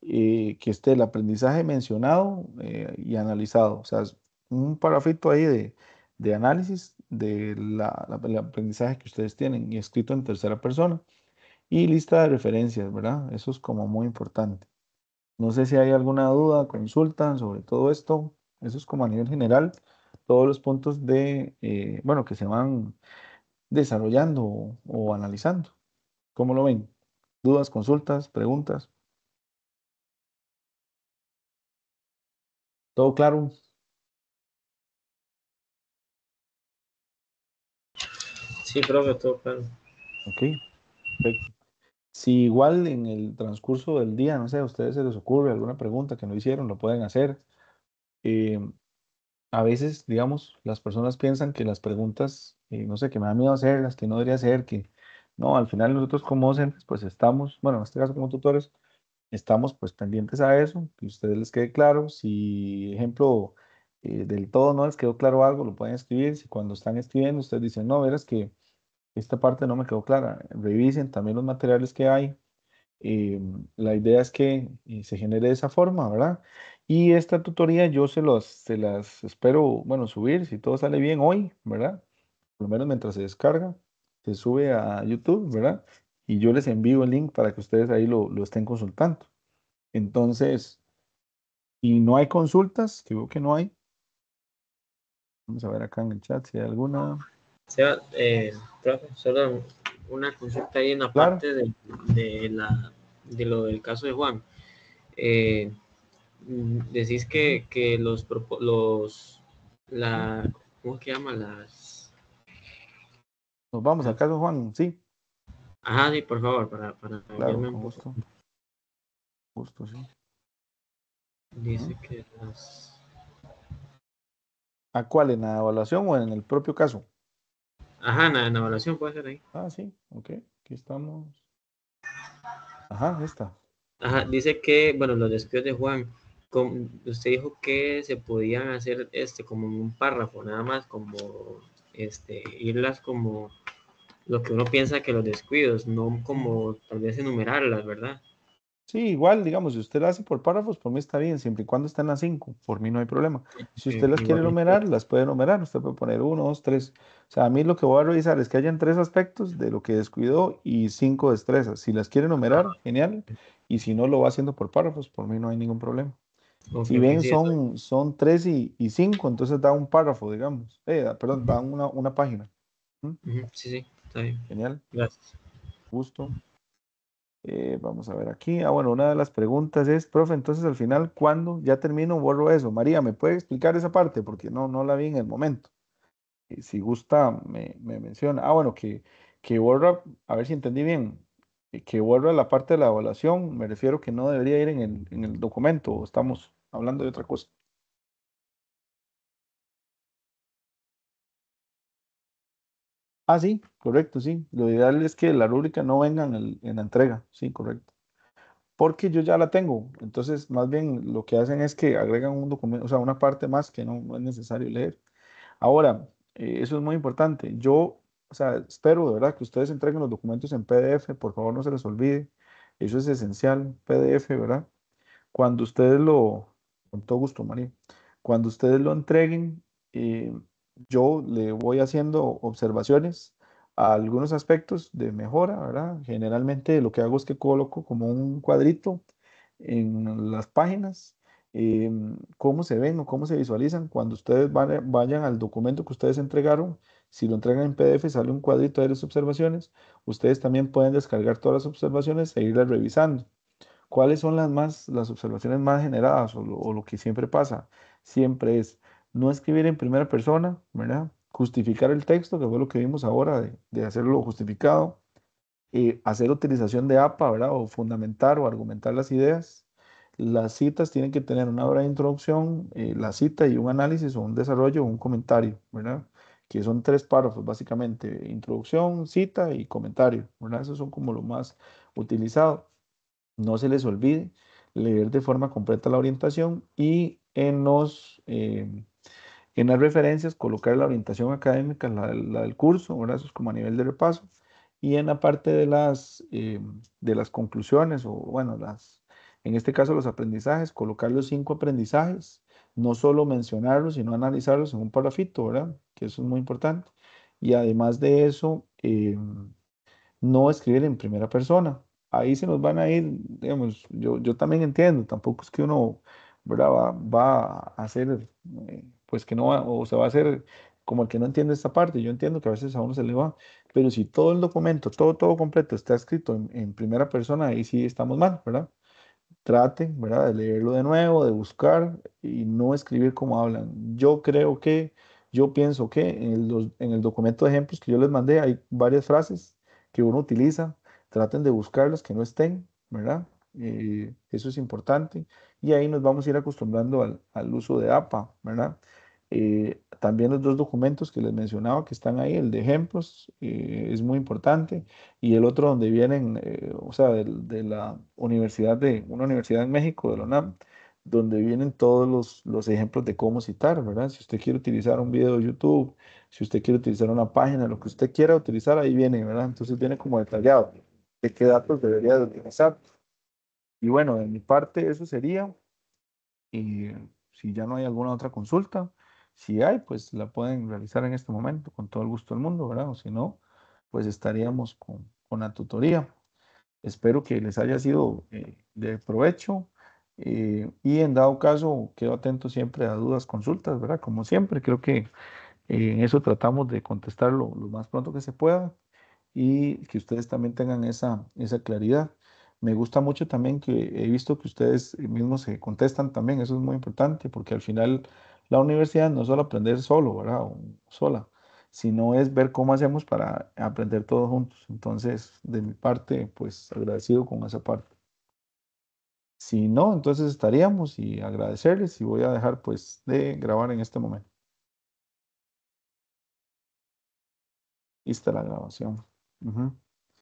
Que esté el aprendizaje mencionado y analizado. O sea, es un parrafito ahí de análisis del aprendizaje que ustedes tienen y escrito en tercera persona. Y lista de referencias, ¿verdad? Eso es como muy importante. No sé si hay alguna duda, consulta sobre todo esto. Eso es como a nivel general, todos los puntos bueno, que se van desarrollando o analizando. ¿Cómo lo ven? ¿Dudas, consultas, preguntas? ¿Todo claro?
Sí, profe, todo claro.
Ok, perfecto. Si igual en el transcurso del día, no sé, a ustedes se les ocurre alguna pregunta que no hicieron, lo pueden hacer. Eh, a veces, digamos, las personas piensan que las preguntas, no sé, que me da miedo hacerlas, que no debería hacer, que no, al final nosotros como docentes, pues estamos, bueno, en este caso como tutores, estamos pues pendientes a eso, que a ustedes les quede claro. Si, ejemplo, del todo no les quedó claro algo, lo pueden escribir. Si cuando están escribiendo ustedes dicen, no, verás que esta parte no me quedó clara, revisen también los materiales que hay. La idea es que se genere de esa forma, ¿verdad? Y esta tutoría yo se las espero, bueno, subir, si todo sale bien hoy, ¿verdad? Por lo menos mientras se descarga, se sube a YouTube, ¿verdad? Y yo les envío el link para que ustedes ahí lo estén consultando. Entonces, y no hay consultas, que veo que no hay. Vamos a ver acá en el chat si hay alguna.
Seba, profe, solo una consulta ahí en la
Claro.
parte de lo del caso de Juan. Eh, Decís que ¿cómo es que llama?
Nos vamos al caso, Juan. Sí,
Ajá, sí, por favor, para
claro,
guiarme un
con
poco.
gusto. Gusto, sí.
Dice
Ujú.
que
¿A cuál? ¿En la evaluación o en el propio caso?
ajá, en la evaluación puede ser ahí.
Ah, sí, ok. Aquí estamos. Ajá, esta.
Ajá, dice que, bueno, los despidos de Juan, usted dijo que se podían hacer como un párrafo, nada más, como irlas como lo que uno piensa que los descuidos, no como tal vez enumerarlas, ¿verdad?
Sí, igual, digamos, si usted la hace por párrafos, por mí está bien, siempre y cuando estén las cinco, por mí no hay problema. Si usted las quiere
Igualmente.
enumerar, las puede enumerar, usted puede poner uno, dos, tres. O sea, a mí lo que voy a revisar es que hayan tres aspectos de lo que descuidó y cinco destrezas. Si las quiere enumerar, genial. Y si no, lo va haciendo por párrafos, por mí no hay ningún problema.
Ok,
Si
ok,
ven,
sí, eso.
son tres y cinco, entonces da un párrafo, digamos. Perdón, da una página. ¿Mm?
Ujú, sí, sí, está bien.
Genial,
Gracias.
gusto. Vamos a ver aquí. Ah, bueno, una de las preguntas es, profe, entonces al final, ¿cuándo ya termino, borro eso? María, ¿me puede explicar esa parte? Porque no la vi en el momento. Si gusta, me menciona. Ah, bueno, que borra, a ver si entendí bien, que borra la parte de la evaluación, me refiero que no debería ir en el documento, o estamos hablando de otra cosa. Ah, sí, correcto, sí. Lo ideal es que la rúbrica no venga en la entrega, sí, correcto. Porque yo ya la tengo. Entonces, más bien lo que hacen es que agregan un documento, o sea, una parte más que no es necesario leer. Ahora, eso es muy importante. Yo, o sea, espero de verdad que ustedes entreguen los documentos en PDF, por favor, no se les olvide. Eso es esencial, PDF, ¿verdad? Cuando ustedes con todo gusto, María, cuando ustedes lo entreguen, eh, yo le voy haciendo observaciones a algunos aspectos de mejora, ¿verdad? Generalmente lo que hago es que coloco como un cuadrito en las páginas, cómo se ven o cómo se visualizan. Cuando ustedes vayan al documento que ustedes entregaron, si lo entregan en PDF, sale un cuadrito de las observaciones. Ustedes también pueden descargar todas las observaciones e irlas revisando. ¿Cuáles son las observaciones más generadas o lo que siempre pasa? Siempre es no escribir en primera persona, ¿verdad? Justificar el texto, que fue lo que vimos ahora de hacerlo justificado. Hacer utilización de APA, ¿verdad? O fundamentar o argumentar las ideas. Las citas tienen que tener una breve introducción, la cita y un análisis o un desarrollo o un comentario, ¿verdad? que son 3 párrafos básicamente, introducción, cita y comentario, ¿verdad? Esos son como lo más utilizado. No se les olvide leer de forma completa la orientación y en las referencias colocar la orientación académica, la del curso, ¿verdad? Eso es como a nivel de repaso. Y en la parte de las conclusiones, o bueno, en este caso los aprendizajes, colocar los 5 aprendizajes, no solo mencionarlos, sino analizarlos en un parrafito, ¿verdad? Que eso es muy importante. Y además de eso, no escribir en primera persona. Ahí se nos van a ir, digamos, yo también entiendo, tampoco es que uno, ¿verdad? Va a hacer, pues que no va, o se va a hacer como el que no entiende esta parte. Yo entiendo que a veces a uno se le va, pero si todo el documento, todo completo está escrito en primera persona, ahí sí estamos mal, ¿verdad? Traten, ¿verdad? De leerlo de nuevo, de buscar y no escribir como hablan. Yo pienso que en el documento de ejemplos que yo les mandé hay varias frases que uno utiliza. Traten de buscarlas que no estén, ¿verdad? Eso es importante. Y ahí nos vamos a ir acostumbrando al uso de APA, ¿verdad? También los 2 documentos que les mencionaba que están ahí, el de ejemplos, es muy importante y el otro donde vienen, o sea, de la universidad una universidad en México, de la UNAM, donde vienen todos los ejemplos de cómo citar, ¿verdad? Si usted quiere utilizar un video de YouTube, si usted quiere utilizar una página, lo que usted quiera utilizar, ahí viene, ¿verdad? Entonces viene como detallado de qué datos debería de utilizar. Y bueno, de mi parte eso sería, y si ya no hay alguna otra consulta, si hay, pues la pueden realizar en este momento con todo el gusto del mundo, ¿verdad? O si no, pues estaríamos con la tutoría. Espero que les haya sido de provecho y en dado caso quedo atento siempre a dudas, consultas, ¿verdad? Como siempre, creo que en eso tratamos de contestarlo lo más pronto que se pueda y que ustedes también tengan esa claridad. Me gusta mucho también que he visto que ustedes mismos se contestan también, eso es muy importante porque al final la universidad no es solo aprender solo, ¿verdad? O sola, sino es ver cómo hacemos para aprender todos juntos. Entonces, de mi parte, pues agradecido con esa parte. Si no, entonces estaríamos y agradecerles y voy a dejar pues de grabar en este momento. Lista la grabación. Ujú.